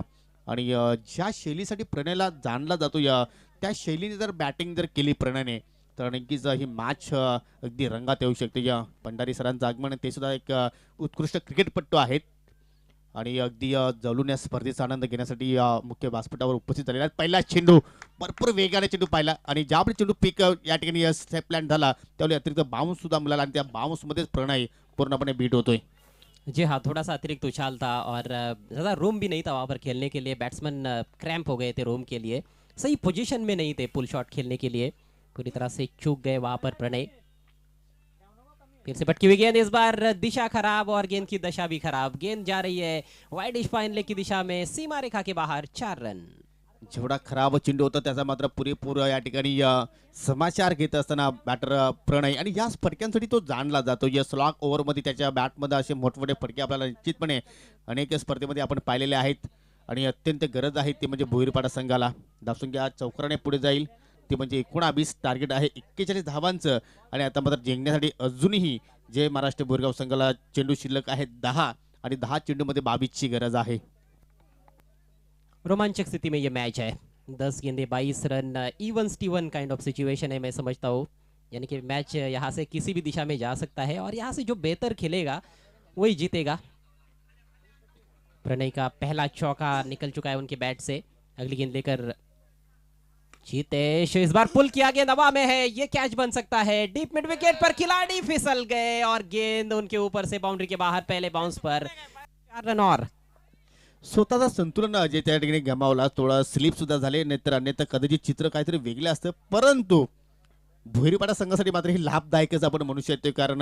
[SPEAKER 1] आणि ज्या शैलीसाठी प्रणयला जाणला जातो त्या शैलीने जर बॅटिंग जर केली प्रणयने तर नक्कीच ही मॅच अगदी रंगात येऊ शकते. या भंडारी सरांचं आगमन ते सुद्धा एक उत्कृष्ट क्रिकेटपटू आहेत आणि अगदी जवळून या स्पर्धेचा आनंद घेण्यासाठी मुख्य व्यासपीठावर उपस्थित झालेला आहे. पहिला चेंडू भरपूर वेगाने चेंडू पाहिला आणि ज्यावेळी चेंडू पिक या ठिकाणी स्टेप प्लॅन झाला त्यावेळी अतिरिक्त बाउन्स सुद्धा मिळाला आणि त्या बाउन्समध्येच प्रणय पूर्णपणे बीट होतोय.
[SPEAKER 2] जी हाँ, थोड़ा सा अतिरिक्त उछाल था और ज़्यादा रूम भी नहीं था वहाँ पर खेलने के लिए, बैट्समैन क्रैम्प हो गए थे रूम के लिए, सही पोजीशन में नहीं थे पुल शॉट खेलने के लिए, पूरी तरह से चूक गए वहाँ पर प्रणय। फिर से पटकी हुई गेंद, इस बार दिशा खराब और गेंद की दशा भी खराब, गेंद जा रही है वाइड स्पाइन लेग की दिशा में, सीमा रेखा के बाहर, 4 रन।
[SPEAKER 1] जेवढा खराब चेंडू होता त्याचा मात्र पुरेपूर या ठिकाणी समाचार घेत असताना बॅटर प्रणय आणि याच फटक्यांसाठी तो जाणला जातो. या स्लॉग ओव्हरमध्ये त्याच्या बॅटमध्ये असे मोठमोठे फटके आपल्याला निश्चितपणे अनेक स्पर्धेमध्ये आपण पाहिलेले आहेत आणि अत्यंत गरज आहे ते म्हणजे भुईरपाडा संघाला. धावसंख्या चौकाराने पुढे जाईल, ते म्हणजे 19 टार्गेट आहे 41 धावांचं आणि आता मात्र जिंकण्यासाठी अजूनही जे महाराष्ट्र बोरगाव संघाला चेंडू शिल्लक आहेत 10 आणि 10 चेंडूमध्ये 22ची गरज आहे.
[SPEAKER 2] रोमांचक स्थिति में ये मैच है, 10 गेंदे 22 run, even Steven kind of situation है मैं समझता हूँ, यानी कि मैच यहाँ से किसी भी दिशा में जा सकता है और यहाँ से जो बेहतर खेलेगा वही जीतेगा। प्रणय का पहला चौका निकल चुका है उनके बैट से, अगली गेंद लेकर जीतेश, इस बार पुल किया, गेंद हवा में है, ये कैच बन सकता है, डीप मिड विकेट पर खिलाड़ी फिसल गए और गेंद उनके ऊपर से बाउंड्री के बाहर, पहले बाउंस पर 4 रन और।
[SPEAKER 1] स्वतःचा संतुलन जे त्या ठिकाणी गमावला, थोडा स्लिप सुद्धा झाले, नाहीतर अन्यथा कदाचित चित्र काहीतरी वेगळे असतं. परंतु भुईरपाडा संघासाठी मात्र हे लाभदायकच आपण म्हणू शकतो, कारण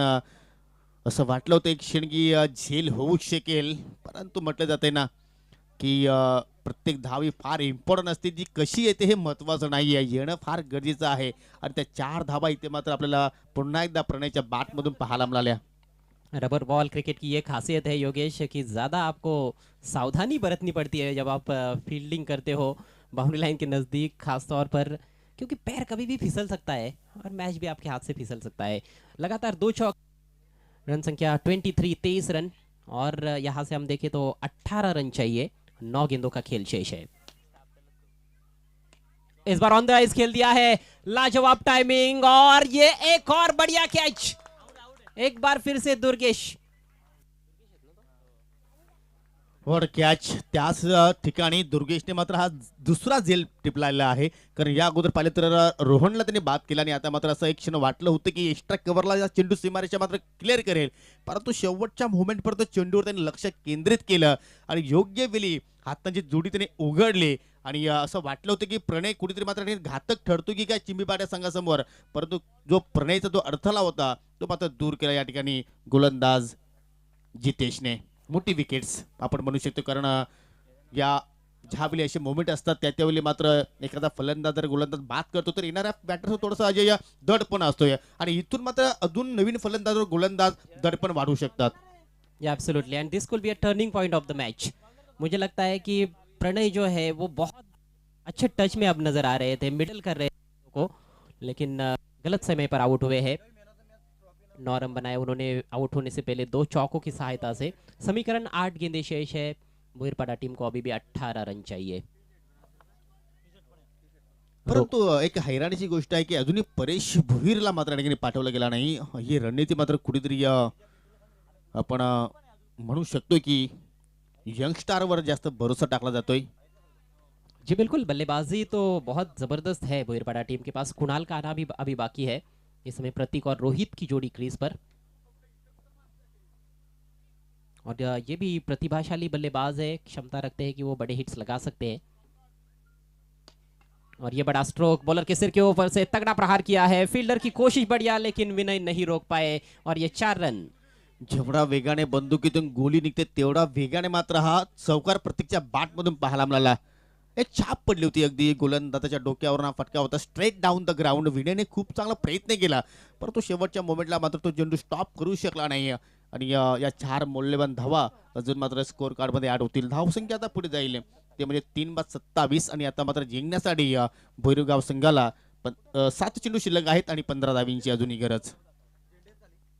[SPEAKER 1] असं वाटलं होतं एक क्षण की झेल होऊ शकेल, परंतु म्हटलं जाते ना की प्रत्येक धाव ही फार इम्पॉर्टंट असते, जी कशी येते हे महत्त्वाचं नाही आहे, येणं फार गरजेचं आहे. आणि त्या 4 धावा इथे मात्र आपल्याला पुन्हा एकदा प्रणयच्या बॅटमधून पाहायला मिळाल्या.
[SPEAKER 2] रबर बॉल क्रिकेट की ये खासियत है योगेश कि ज़्यादा आपको सावधानी बरतनी पड़ती है जब आप फील्डिंग करते हो बाउंड्री लाइन के नज़दीक, खास तौर पर क्योंकि पैर कभी भी फिसल सकता है और मैच भी आपके हाथ से फिसल सकता है। लगातार 2 चौक, रन संख्या 23 रन, और यहाँ से हम देखें तो 18 रन चाहिए, 9 गेंदों का खेल शेष है। इस बार ऑन द आइस खेल दिया है, लाजवाब टाइमिंग, और ये एक और बढ़िया कैच, एक बार फिर से दुर्गेश।
[SPEAKER 1] वर कॅच त्याच ठिकाणी दुर्गेशने मात्र हा दुसरा झेल टिपलेला आहे. कारण या अगोदर पाहिले तर रोहनला त्यांनी बाद केला आणि आता मात्र असं एक क्षण वाटलं होतं की एक्स्ट्रा कव्हरला या चेंडू सीमारेषा मात्र क्लिअर करेल, परंतु शेवटच्या मोमेंटपर्यंत चेंडूवर त्यांनी लक्ष केंद्रित केलं आणि योग्य वेळी हातांची जोडी त्याने उघडली. आणि असं वाटलं होतं की प्रणय कुठेतरी मात्र घातक ठरतो की काय चिंबीपाड्या संघासमोर, परंतु जो प्रणयचा जो अडथळा होता तो मात्र दूर केला या ठिकाणी गोलंदाज जितेशने. मोठी विकेट्स आपण म्हणू शकतो, कारण या ज्यावेळी असे मोमेंट असतात त्यावेळी मात्र एखादा फलंदाज जर गोलंदाज बाद करतो तर येणाऱ्या बॅटरचं थोडंसं अजय दडपण असतोय आणि इथून मात्र अजून नवीन फलंदाज और गोलंदाज दडपण वाढू शकतात.
[SPEAKER 2] Absolutely, and this could be a turning point of the match. मुझे लगता है कि प्रणय जो है वो बहुत अच्छे टच में अब नजर आ रहे थे, मिडल कर रहे थे को, लेकिन गलत समय पर आउट हुए हैं। 9 रन बनाए उन्होंने आउट होने से पहले 2 चौकों की सहायता से। समीकरण 8 गेंदे शेष है, भोईरपाड़ा टीम को अभी भी 18 रन चाहिए।
[SPEAKER 1] परंतु एक हैराणीची गोष्ट आहे की अजूनही परेश भोईरला मात्र ठिकाणी पाठवलं गेला नाही. ही रणनीती मात्र कुठेतरी आपण म्हणू शकतो की यंगस्टारवर जास्त भरोसा टाकला जातोय.
[SPEAKER 2] जी बिल्कुल, बल्लेबाजी तो बहुत जबरदस्त है भोईरपाड़ा टीम के पास। कुणाल का आना भी अभी बाकी है। इस समय प्रतीक और रोहित की जोड़ी क्रीज पर, और ये भी प्रतिभाशाली बल्लेबाज है, क्षमता रखते हैं कि वो बड़े हिट्स लगा सकते हैं। और ये बड़ा स्ट्रोक बॉलर के सिर के ऊपर से तगड़ा प्रहार किया है, फील्डर की कोशिश बढ़िया लेकिन विनय नहीं रोक पाए, और ये 4 रन।
[SPEAKER 1] जेवढा वेगाने बंदुकीतून गोली निघते तेवढा वेगाने मात्र हा चौकार प्रतीकच्या बॅटमधून पाहायला मिळाला. एक छाप पडली होती अगदी गोलंदाजाच्या डोक्यावर हा फटका होता स्ट्रेट डाऊन द ग्राउंड. विनयने खूप चांगला प्रयत्न केला, परंतु शेवटच्या मोमेंटला मात्र तो चेंडू स्टॉप करू शकला नाही. आणि या 4 मौल्यवान धावा अजून मात्र स्कोर कार्ड मध्ये ऍड होतील. धावसंख्या आता पुढे जाईल, ते म्हणजे 3/27, आणि आता मात्र जिंकण्यासाठी भैरवगाव संघाला 7 चेंडू शिल्लक आहेत आणि 15 धावींची अजूनही गरज.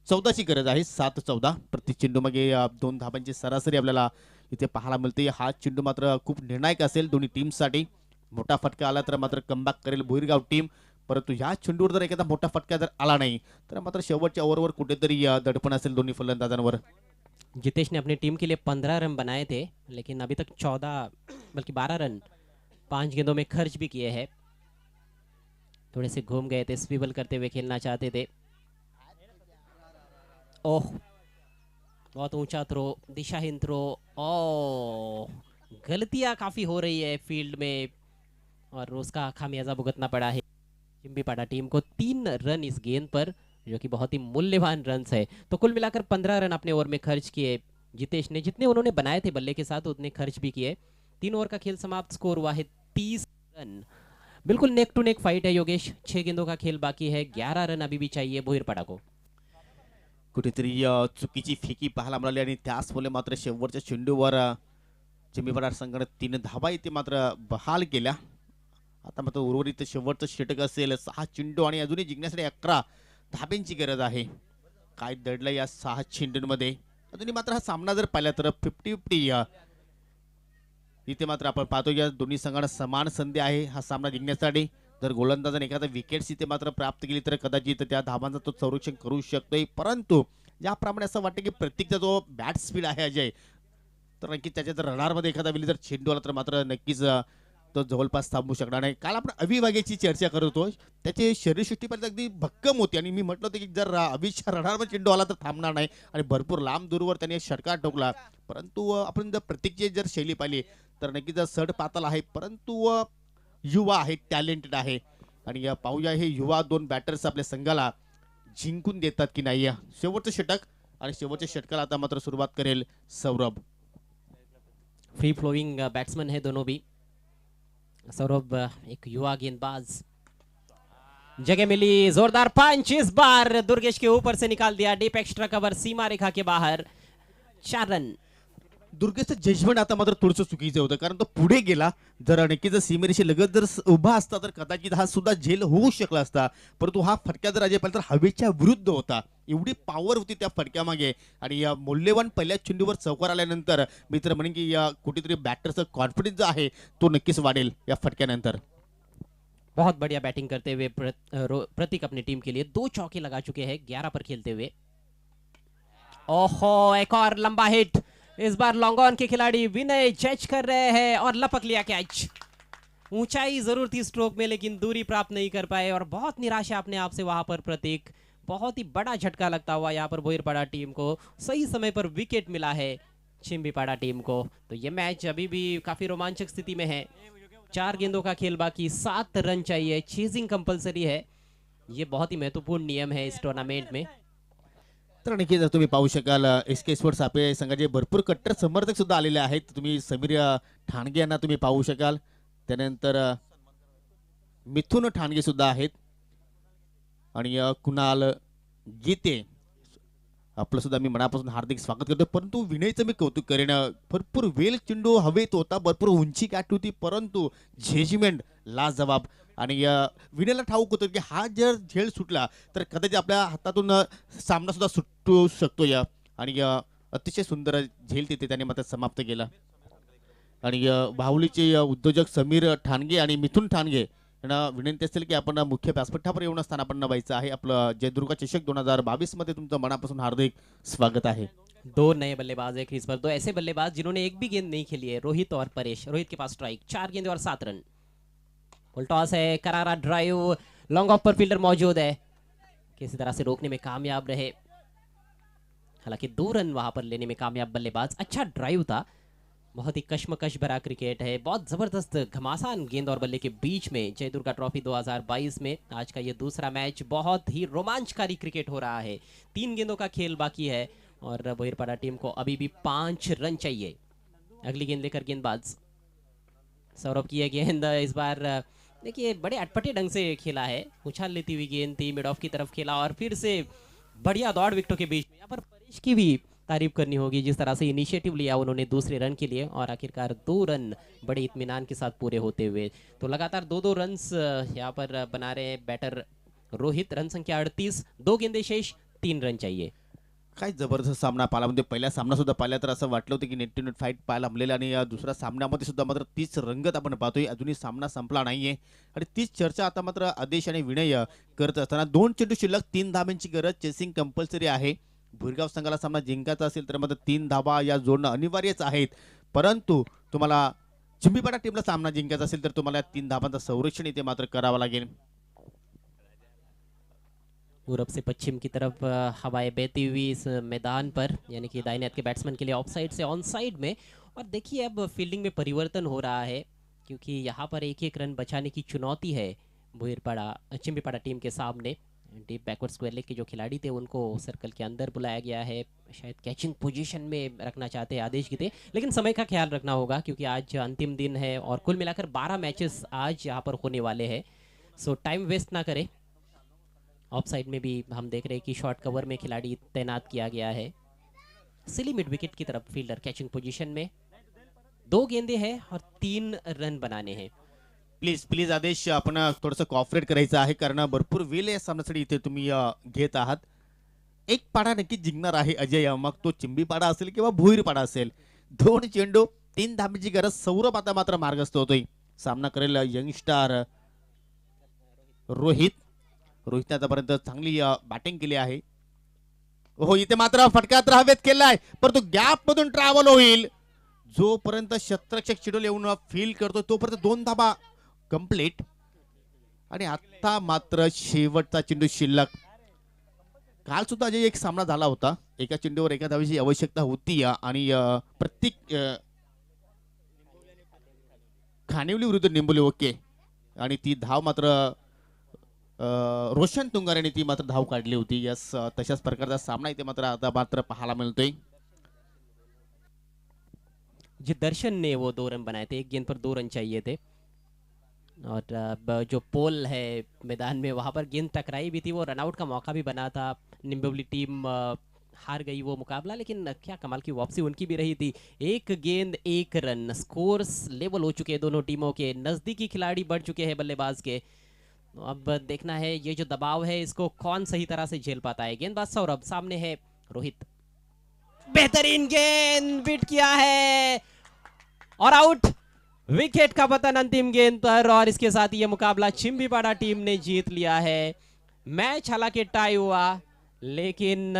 [SPEAKER 1] 14ची गरज आहे, 7-14 प्रति चेंडू मागे 2 धाबांची सरासरी आपल्याला इथे पाहायला मिळते. हा चेंडू मात्र खूप निर्णायक असेल दोन्ही टीमसाठी. मोठा फटका आला तर मात्र कमबॅक करेल भोईरगाव टीम, परंतु ह्या चेंडूवर जर एखादा मोठा फटका जर आला नाही तर मात्र शेवटच्या ओव्हरवर कुठेतरी दडपण असेल दोन्ही फलंदाजांवर.
[SPEAKER 2] जितेश ने अपनी टीम के लिए 15 रन बनाए थे, लेकिन अभी तक 14 बल्कि 12 रन 5 गेंदों में खर्च भी किए हैं। थोड़े से घूम गए थे, स्विबल करते हुए खेलना चाहते थे। ओह, बहुत ऊंचा थ्रो, दिशाहीन थ्रो। ओह, गलतियां काफी हो रही है फील्ड में और उसका खामियाजा भुगतना पड़ा है चिंबीपाड़ा टीम को। 3 रन इस गेंद पर, जो कि बहुत ही मूल्यवान रन है। तो कुल मिलाकर 15 रन अपने ओवर में खर्च किए जितेश ने, जितने उन्होंने बनाए थे बल्ले के साथ उतने खर्च भी किए। 3 ओवर का खेल समाप्त, स्कोर हुआ है 30 रन। बिल्कुल नेक टू नेक फाइट है योगेश, 6 गेंदों का खेल बाकी है, 11 रन अभी भी चाहिए भोईरपाड़ा को।
[SPEAKER 1] कुठेतरी चुकीची फेकी पाहायला मिळाली आणि त्याचमुळे मात्र शेवटच्या चेंडूवर चिंबीपाडा संघाने 3 धावा इथे मात्र बहाल केल्या. आता मात्र उर्वरित शेवटचं षटक असेल, 6 चेंडू आणि अजूनही जिंकण्यासाठी 11 धाब्यांची गरज आहे. काय दडलं या 6 चेंडूंमध्ये. अजूनही मात्र हा सामना जर पाहिला तर 50-50 इथे मात्र आपण पाहतो या दोन्ही संघांना समान संधी आहे हा सामना जिंकण्यासाठी. जर गोलंदाजाने एखादा विकेट्स इथे मात्र प्राप्त केली तर कदाचित त्या धावांचा तो संरक्षण करू शकतोय, परंतु ज्याप्रमाणे असं वाटतं की प्रत्येकचा जो बॅट स्पीड आहे अजय, तर नक्कीच त्याच्या जर रडारमध्ये एखादा वेळी जर चेंडू आला तर मात्र नक्कीच तो जवळपास थांबू शकणार नाही. काल आपण अविभाग्याची चर्चा करत होतो, त्याची शरीरसृष्टी पण अगदी भक्कम होती आणि मी म्हटलं होतं की जर अविच्या रडारवर चेंडू आला तर थांबणार नाही आणि भरपूर लांब दूरवर त्याने षटकार ठोकला. परंतु आपण जर प्रत्येकची जर शैली पाहिली तर नक्कीच सड पाताल आहे, परंतु युवा आहे, टॅलेंटेड आहे. आणि पाहूया हे युवा 2 बॅटर्स आपल्या संघाला जिंकून देतात की नाही. शेवटचं षटक आणि शेवटच्या षटकाला आता मात्र सुरुवात करेल सौरभ.
[SPEAKER 2] फ्री फ्लोइंग बैट्समैन है दोनों भी। सौरभ एक युवा गेंदबाज, जगह मिली, जोरदार पंच, इस बार दुर्गेश के ऊपर से निकाल दिया, डीप एक्स्ट्रा कवर, सीमा रेखा के बाहर, 4 रन।
[SPEAKER 1] दुर्गेशचं जजमेंट आता मात्र थोडंसं चुकीचं होतं, कारण तो पुढे गेला. जर नक्कीच जर सीमेरेषे लगत जर उभा असता तर कदाचित हा सुद्धा झेल होऊ शकला असता, परंतु हा फटका जर अजय पाहिला तर हवेच्या विरुद्ध होता. एवढी पॉवर होती त्या फटक्यामागे, आणि या मौल्यवान पहिल्या चेंडूवर चौकार आल्यानंतर मी तर म्हणेन की या कुठेतरी बॅटरचा कॉन्फिडन्स जो आहे तो नक्कीच वाढेल या फटक्यानंतर.
[SPEAKER 2] बहुत बढ़िया बैटिंग करते हुए प्रतीक अपनी टीम के लिए 2 चौके लगा चुके हैं 11 पर खेलते हुए। ओहो, एक और लंबा हिट, इस बार लॉन्ग ऑन के खिलाड़ी विनय जज कर रहे हैं और लपक लिया कैच। ऊंचाई जरूर थी स्ट्रोक में, लेकिन दूरी प्राप्त नहीं कर पाए और बहुत निराशा अपने आप से वहां पर प्रतीक। बहुत ही बड़ा झटका लगता हुआ यहाँ पर बोईरपाड़ा टीम को सही समय पर विकेट मिला है चिम्बीपाड़ा टीम को। तो ये मैच अभी भी काफी रोमांचक स्थिति में है। 4 गेंदों का खेल बाकी, 7 रन चाहिए, चेजिंग कंपलसरी है। ये बहुत ही महत्वपूर्ण नियम है इस टूर्नामेंट में।
[SPEAKER 1] तर नक्की जर तुम्ही पाहू शकाल एसके स्पोर्ट्स आपल्या संघाचे भरपूर कट्टर समर्थक सुद्धा आलेले आहेत. तुम्ही समीर ठाणगे यांना तुम्ही पाहू शकाल, त्यानंतर मिथुन ठाणगे सुद्धा आहेत, आणि कुणाल गीते आपलं सुद्धा मी मनापासून हार्दिक स्वागत करतो. परंतु विनयचं मी कौतुक करेन, भरपूर वेल चेंडू हवेत होता, भरपूर उंची गाठ होती, परंतु जजमेंट लाजवाब. आणि विनयला ठाऊक होतं की हा जर झेल सुटला तर कदाचित आपल्या हातातून सामना सुद्धा सुटू शकतो या, आणि अतिशय सुंदर झेल तिथे त्याने मात्र समाप्त केला. आणि बाहुलीचे उद्योजक समीर ठाणगे आणि मिथुन ठाणगे यांना विनंती असेल की आपण मुख्य व्यासपीठावर येऊन स्थानापन्न व्हायचं आहे. आपलं जयदुर्गा चषक 2022 मध्ये तुमचं मनापासून हार्दिक स्वागत आहे.
[SPEAKER 2] 2 नए बल्लेबाज है क्रीज पर, 2 ऐसे बल्लेबाज जिन्होंने एक भी गेंद नहीं खेली है, रोहित और परेश। रोहित के पास स्ट्राइक, 4 गेंदे और 7 रन। फुल टॉस है, करारा ड्राइव, लॉन्ग ऑफ पर फील्डर मौजूद है, किसी तरह से रोकने में कामयाब रहे। हालांकि 2 रन वहां पर लेने में कामयाब बल्लेबाज। अच्छा ड्राइव था, बहुत ही कश्मकश भरा क्रिकेट है, बहुत जबरदस्त घमासान गेंद और बल्ले के बीच में जयदुर्गा ट्रॉफी 2022 में आज का ये दूसरा मैच बहुत ही रोमांचकारी क्रिकेट हो रहा है। 3 गेंदों का खेल बाकी है और बोईरपाड़ा टीम को अभी भी 5 रन चाहिए। अगली गेंद लेकर गेंदबाज सौरभ की यह गेंद, इस बार देखिए बड़े अटपटे ढंग से खेला है, उछाल लेती हुई गेंद थी, मिड ऑफ की तरफ खेला और फिर से बढ़िया दौड़ विकेटों के बीच में। यहाँ पर परेश की भी तारीफ करनी होगी, जिस तरह से इनिशिएटिव लिया उन्होंने दूसरे रन के लिए और आखिरकार 2 रन बड़े इत्मीनान के साथ पूरे होते हुए। तो लगातार 2-2 रन्स यहाँ पर बना रहे बैटर रोहित। रन संख्या 38, 2 गेंदे शेष, 3 रन चाहिए।
[SPEAKER 1] काय जबरदस्त सामना पाहिला. म्हणजे पहिला सामना सुद्धा पाहिला तर असं वाटलं होतं की नेट टू नेट फाईट पाहायला जमलेला, आणि या दुसऱ्या सामन्यामध्ये सुद्धा मात्र तीच रंगत आपण पाहतोय. अजूनही सामना संपला नाहीये आणि तीच चर्चा आता मात्र आदेश आणि विनय करत असताना 2 चेंडू शिल्लक, 3 धाब्यांची गरज, चेसिंग कंपल्सरी आहे. भुरगाव संघाला सामना जिंकायचा असेल तर मात्र 3 धाबा या जोडणं अनिवार्यच आहेत. परंतु तुम्हाला चिंबीपाडा टीमला सामना जिंकायचा असेल तर तुम्हाला 3 धाबांचं संरक्षण इथे मात्र करावं लागेल.
[SPEAKER 2] पूरब से पश्चिम की तरफ हवाएं बहती हुई इस मैदान पर, यानी कि दाहिने हाथ के बैट्समैन के लिए ऑफ साइड से ऑन साइड में। और देखिए अब फील्डिंग में परिवर्तन हो रहा है, क्योंकि यहाँ पर एक एक रन बचाने की चुनौती है बोईरपाड़ा चिम्बीपाड़ा टीम के सामने। डीप बैकवर्ड स्क्वायर लेग के जो खिलाड़ी थे उनको सर्कल के अंदर बुलाया गया है, शायद कैचिंग पोजीशन में रखना चाहते हैं आदेश गीते, लेकिन समय का ख्याल रखना होगा क्योंकि आज अंतिम दिन है और कुल मिलाकर 12 मैचेस आज यहाँ पर होने वाले हैं। सो टाइम वेस्ट ना करें। ऑफ साइड में भी हम देख रहे हैं कि शॉर्ट कवर में खिलाड़ी तैनात किया गया है। सिली मिड विकेट की तरफ फील्डर कैचिंग पोजीशन में, 2 गेंदे हैं और 3 रन बनाने हैं।
[SPEAKER 1] प्लीज प्लीज आदेश, आपण थोडंसं कॉपरेट करायचं आहे, कारण भरपूर वेळ या सामन्यासाठी इथे तुम्ही घेत आहात. एक पाडा नक्की जिंकणार आहे अजय, मग तो चिंबीपाडा असेल किंवा भुईरपाडा असेल. 2 चेंडू, 3 धाब्यांची गरज. सौरभ आता मात्र मार्गस्थ होतोय. सामना करेल यंगस्टार रोहित. रोहितने आतापर्यंत चांगली बॅटिंग केली आहे. हो, इथे मात्र फटका तर हवेत केलाय, परंतु गॅप मधून ट्रॅव्हल होईल. जोपर्यंत शतरक्षक शेड्यूल येऊन फील करतो तोपर्यंत 2 धाबा कंप्लीट. आणि आता मात्र शेवटचा चेंडू शिल्लक. काल सुद्धा अजय एक सामना झाला होता, एका चेंडूवर एका धावेची आवश्यकता होती आणि प्रत्येक खानिवली विरुद्ध निंबोली, ओके, आणि ती धाव मात्र रोशन तुंगार यांनी ती मात्र धाव काढली होती. यस, तशाच प्रकारचा सामना इथे मात्र आता मात्र पाहायला मिळतोय.
[SPEAKER 2] जी दर्शन ने वो 2 रन बनाए थे, एक गेंद पर 2 रन चाहिए थे। और अब जो पोल है मैदान में वहां पर गेंद टकराई भी थी, वो रनआउट का मौका भी बना था। निम्बोली टीम हार गई वो मुकाबला, लेकिन क्या कमाल की वापसी उनकी भी रही थी। एक गेंद एक रन, स्कोर्स लेवल हो चुके हैं दोनों टीमों के, नजदीकी खिलाड़ी बढ़ चुके हैं बल्लेबाज के। तो अब देखना है ये जो दबाव है इसको कौन सही तरह से झेल पाता है। गेंदबाज सौरभ, सामने है रोहित, बेहतरीन गेंद बीट किया है और आउट। विकेट का पतन अंतिम गेंद पर, और इसके साथ ये मुकाबला चिम्बीपाड़ा टीम ने जीत लिया है। मैच हालांकि टाई हुआ, लेकिन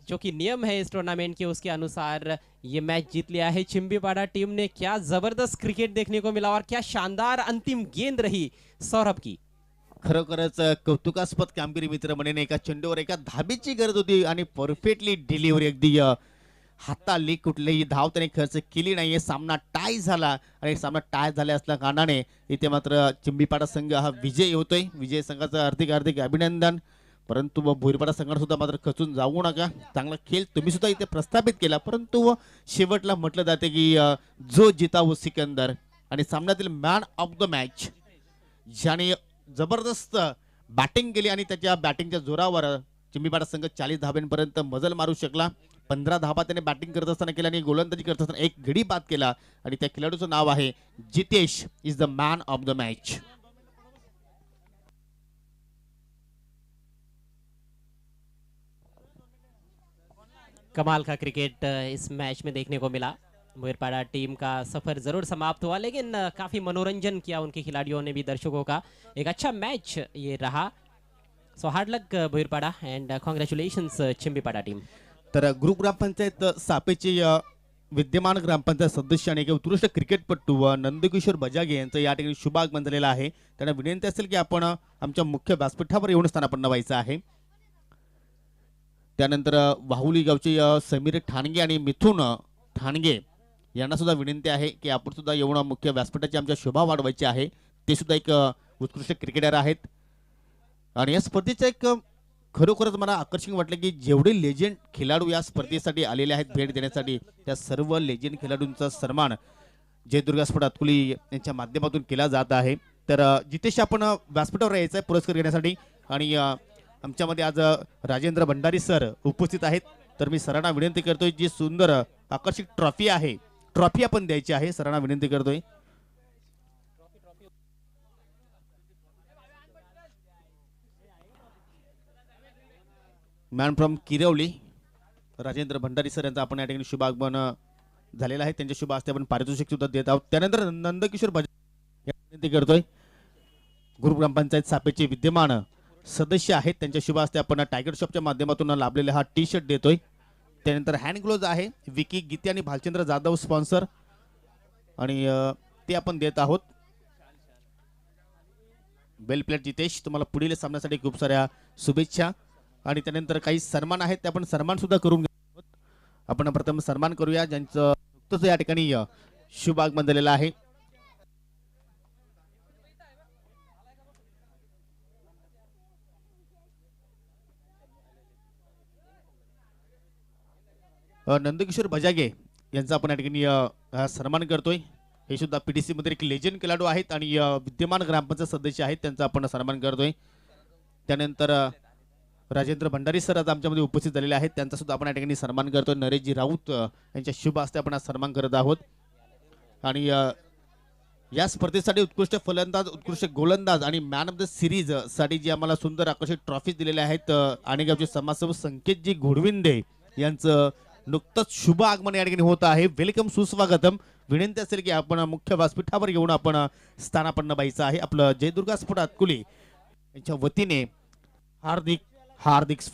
[SPEAKER 2] जो कि नियम है इस टूर्नामेंट के उसके अनुसार ये मैच जीत लिया है चिम्बीपाड़ा टीम ने। क्या जबरदस्त क्रिकेट देखने को मिला और क्या शानदार अंतिम गेंद रही सौरभ की।
[SPEAKER 1] खरोखरच कौतुकास्पद कामगिरी मित्र म्हणेन. एका चेंडूवर एका धाबीची गरज होती आणि परफेक्टली डिलिव्हरी, अगदी हाताली कुठलीही धाव त्याने खर्च केली नाहीये. सामना टाय झाला आणि सामना टाय झाला असल्या कारणाने इथे मात्र चिंबीपाडा संघ हा विजय होतोय. विजय संघाचं हार्दिक हार्दिक अभिनंदन. परंतु भोईरपाडा संघाने सुद्धा मात्र खचून जाऊ नका. चांगला खेळ तुम्ही सुद्धा इथे प्रस्थापित केला, परंतु शेवटला म्हटलं जाते की जो जिता वो सिकंदर. आणि सामन्यातील मॅन ऑफ द मॅच ज्याने जबरदस्त बॅटिंग केली आणि त्याच्या बॅटिंगच्या जोरावर चिंबीपाडा संघ 40 धाब्यांपर्यंत मजल मारू शकला. 15 धाबा त्याने बॅटिंग करत असताना केला आणि गोलंदाजी करत असताना एक गडी बाद केला. आणि त्या खेळाडूचं नाव आहे Jitesh, is the man of the match.
[SPEAKER 2] कमाल का क्रिकेट इस मैच में देखने को मिला। भोईरपाड़ा टीम का सफर जरूर समाप्त हुआ, लेकिन काफी मनोरंजन किया उनके खिलाड़ियों ने भी, दर्शकों का एक अच्छा मैच ये रहा। So hard luck Bhoirpada and congratulations Chimbipada team.
[SPEAKER 1] तर ग्रुप ग्रामपंचायत सापेचे विद्यमान ग्रामपंचायत सदस्य आणि एक उत्कृष्ट क्रिकेटपटू नंदकिशोर बजागे यांचं या ठिकाणी शुभागमन झालेलं आहे. त्यांना विनंती असेल की आपण आमच्या मुख्य व्यासपीठावर येऊन स्थानापन्न व्हायचं आहे. त्यानंतर वाहुली गावचे समीर ठाणगे आणि मिथुन ठाणगे यांना सुद्धा विनंती आहे की आपण सुद्धा येऊन मुख्य व्यासपीठाची आमच्या शोभा वाढवायची आहे. ते सुद्धा एक उत्कृष्ट क्रिकेटर आहेत. आणि या स्पर्धेचं एक खरोखरच मला आकर्षण वाटलं की जेवढे लेजेंड खेळाडू या स्पर्धेसाठी आलेले आहेत भेट देण्यासाठी, त्या सर्व लेजेंड खेळाडूंचा सन्मान जयदुर्गा स्पोर्ट अतकुली यांच्या माध्यमातून केला जात आहे. तर जितेश आपण व्यासपीठावर यायचं आहे पुरस्कार घेण्यासाठी. आणि आमच्यामध्ये आज राजेंद्र भंडारी सर उपस्थित आहेत. तर मी सरांना विनंती करतोय, जी सुंदर आकर्षक ट्रॉफी आहे, ट्रॉफी आपण द्यायची आहे. सरांना विनंती करतोय. Man from Kirwali Rajendra Bhandari sir यांचा आपण या ठिकाणी शुभागमन झालेला आहे. त्यांच्या शुभ हस्ते आपण पारितोषिक सुद्धा देत आहोत. त्यानंतर नंदकिशोर बजागे विनंती करतोय, ग्रुप ग्रामपंचायत सापेचे विद्यमान सदस्य आहेत, त्यांच्या शुभ हस्ते आपण टायगर शॉपच्या माध्यमातून लाभलेला हा टी शर्ट देतोय. त्यानंतर हँड ग्लोव्ज आहे, विकी गीते आणि भालचंद्र जाधव स्पॉन्सर, आणि ते आपण देत आहोत. वेल प्लेट जितेश, तुम्हाला पुढील सामन्यासाठी खूप साऱ्या शुभेच्छा. आणि त्यानंतर काही सन्मान आहेत, ते आपण सन्मान सुद्धा करून घेऊ. आपण प्रथम सन्मान करूया ज्यांचं नुकतंच या ठिकाणी शुभ आगमन झालेलं आहे. नंदकिशोर बजागे यांचा आपण या ठिकाणी सन्मान करतोय. हे सुद्धा पीटीसी मध्ये एक लेजंड खेळाडू आहेत आणि विद्यमान ग्रामपंचायत सदस्य आहेत, त्यांचा आपण सन्मान करतोय. त्यानंतर राजेंद्र भंडारी सर आज आमच्यामध्ये उपस्थित झालेले आहेत, त्यांचा सुद्धा आपण या ठिकाणी सन्मान करतोय. नरेशजी राऊत यांच्या शुभ हस्ते आपण सन्मान करत आहोत. आणि या स्पर्धेसाठी उत्कृष्ट फलंदाज, उत्कृष्ट गोलंदाज आणि मॅन ऑफ द सिरीज साठी जी आम्हाला सुंदर आकर्षक ट्रॉफी दिलेल्या आहेत, आणि गावचे समाजसेवक संकेतजी घोडविंदे यांचं नुकतंच शुभ आगमन या ठिकाणी होत आहे. वेलकम, सुस्वागतम. विनंती असेल की आपण मुख्य व्यासपीठावर येऊन आपण स्थानापन्न व्हायचं आहे. आपलं जयदुर्गा स्पोर्ट अतकुली यांच्या वतीने हार्दिक हार्दिक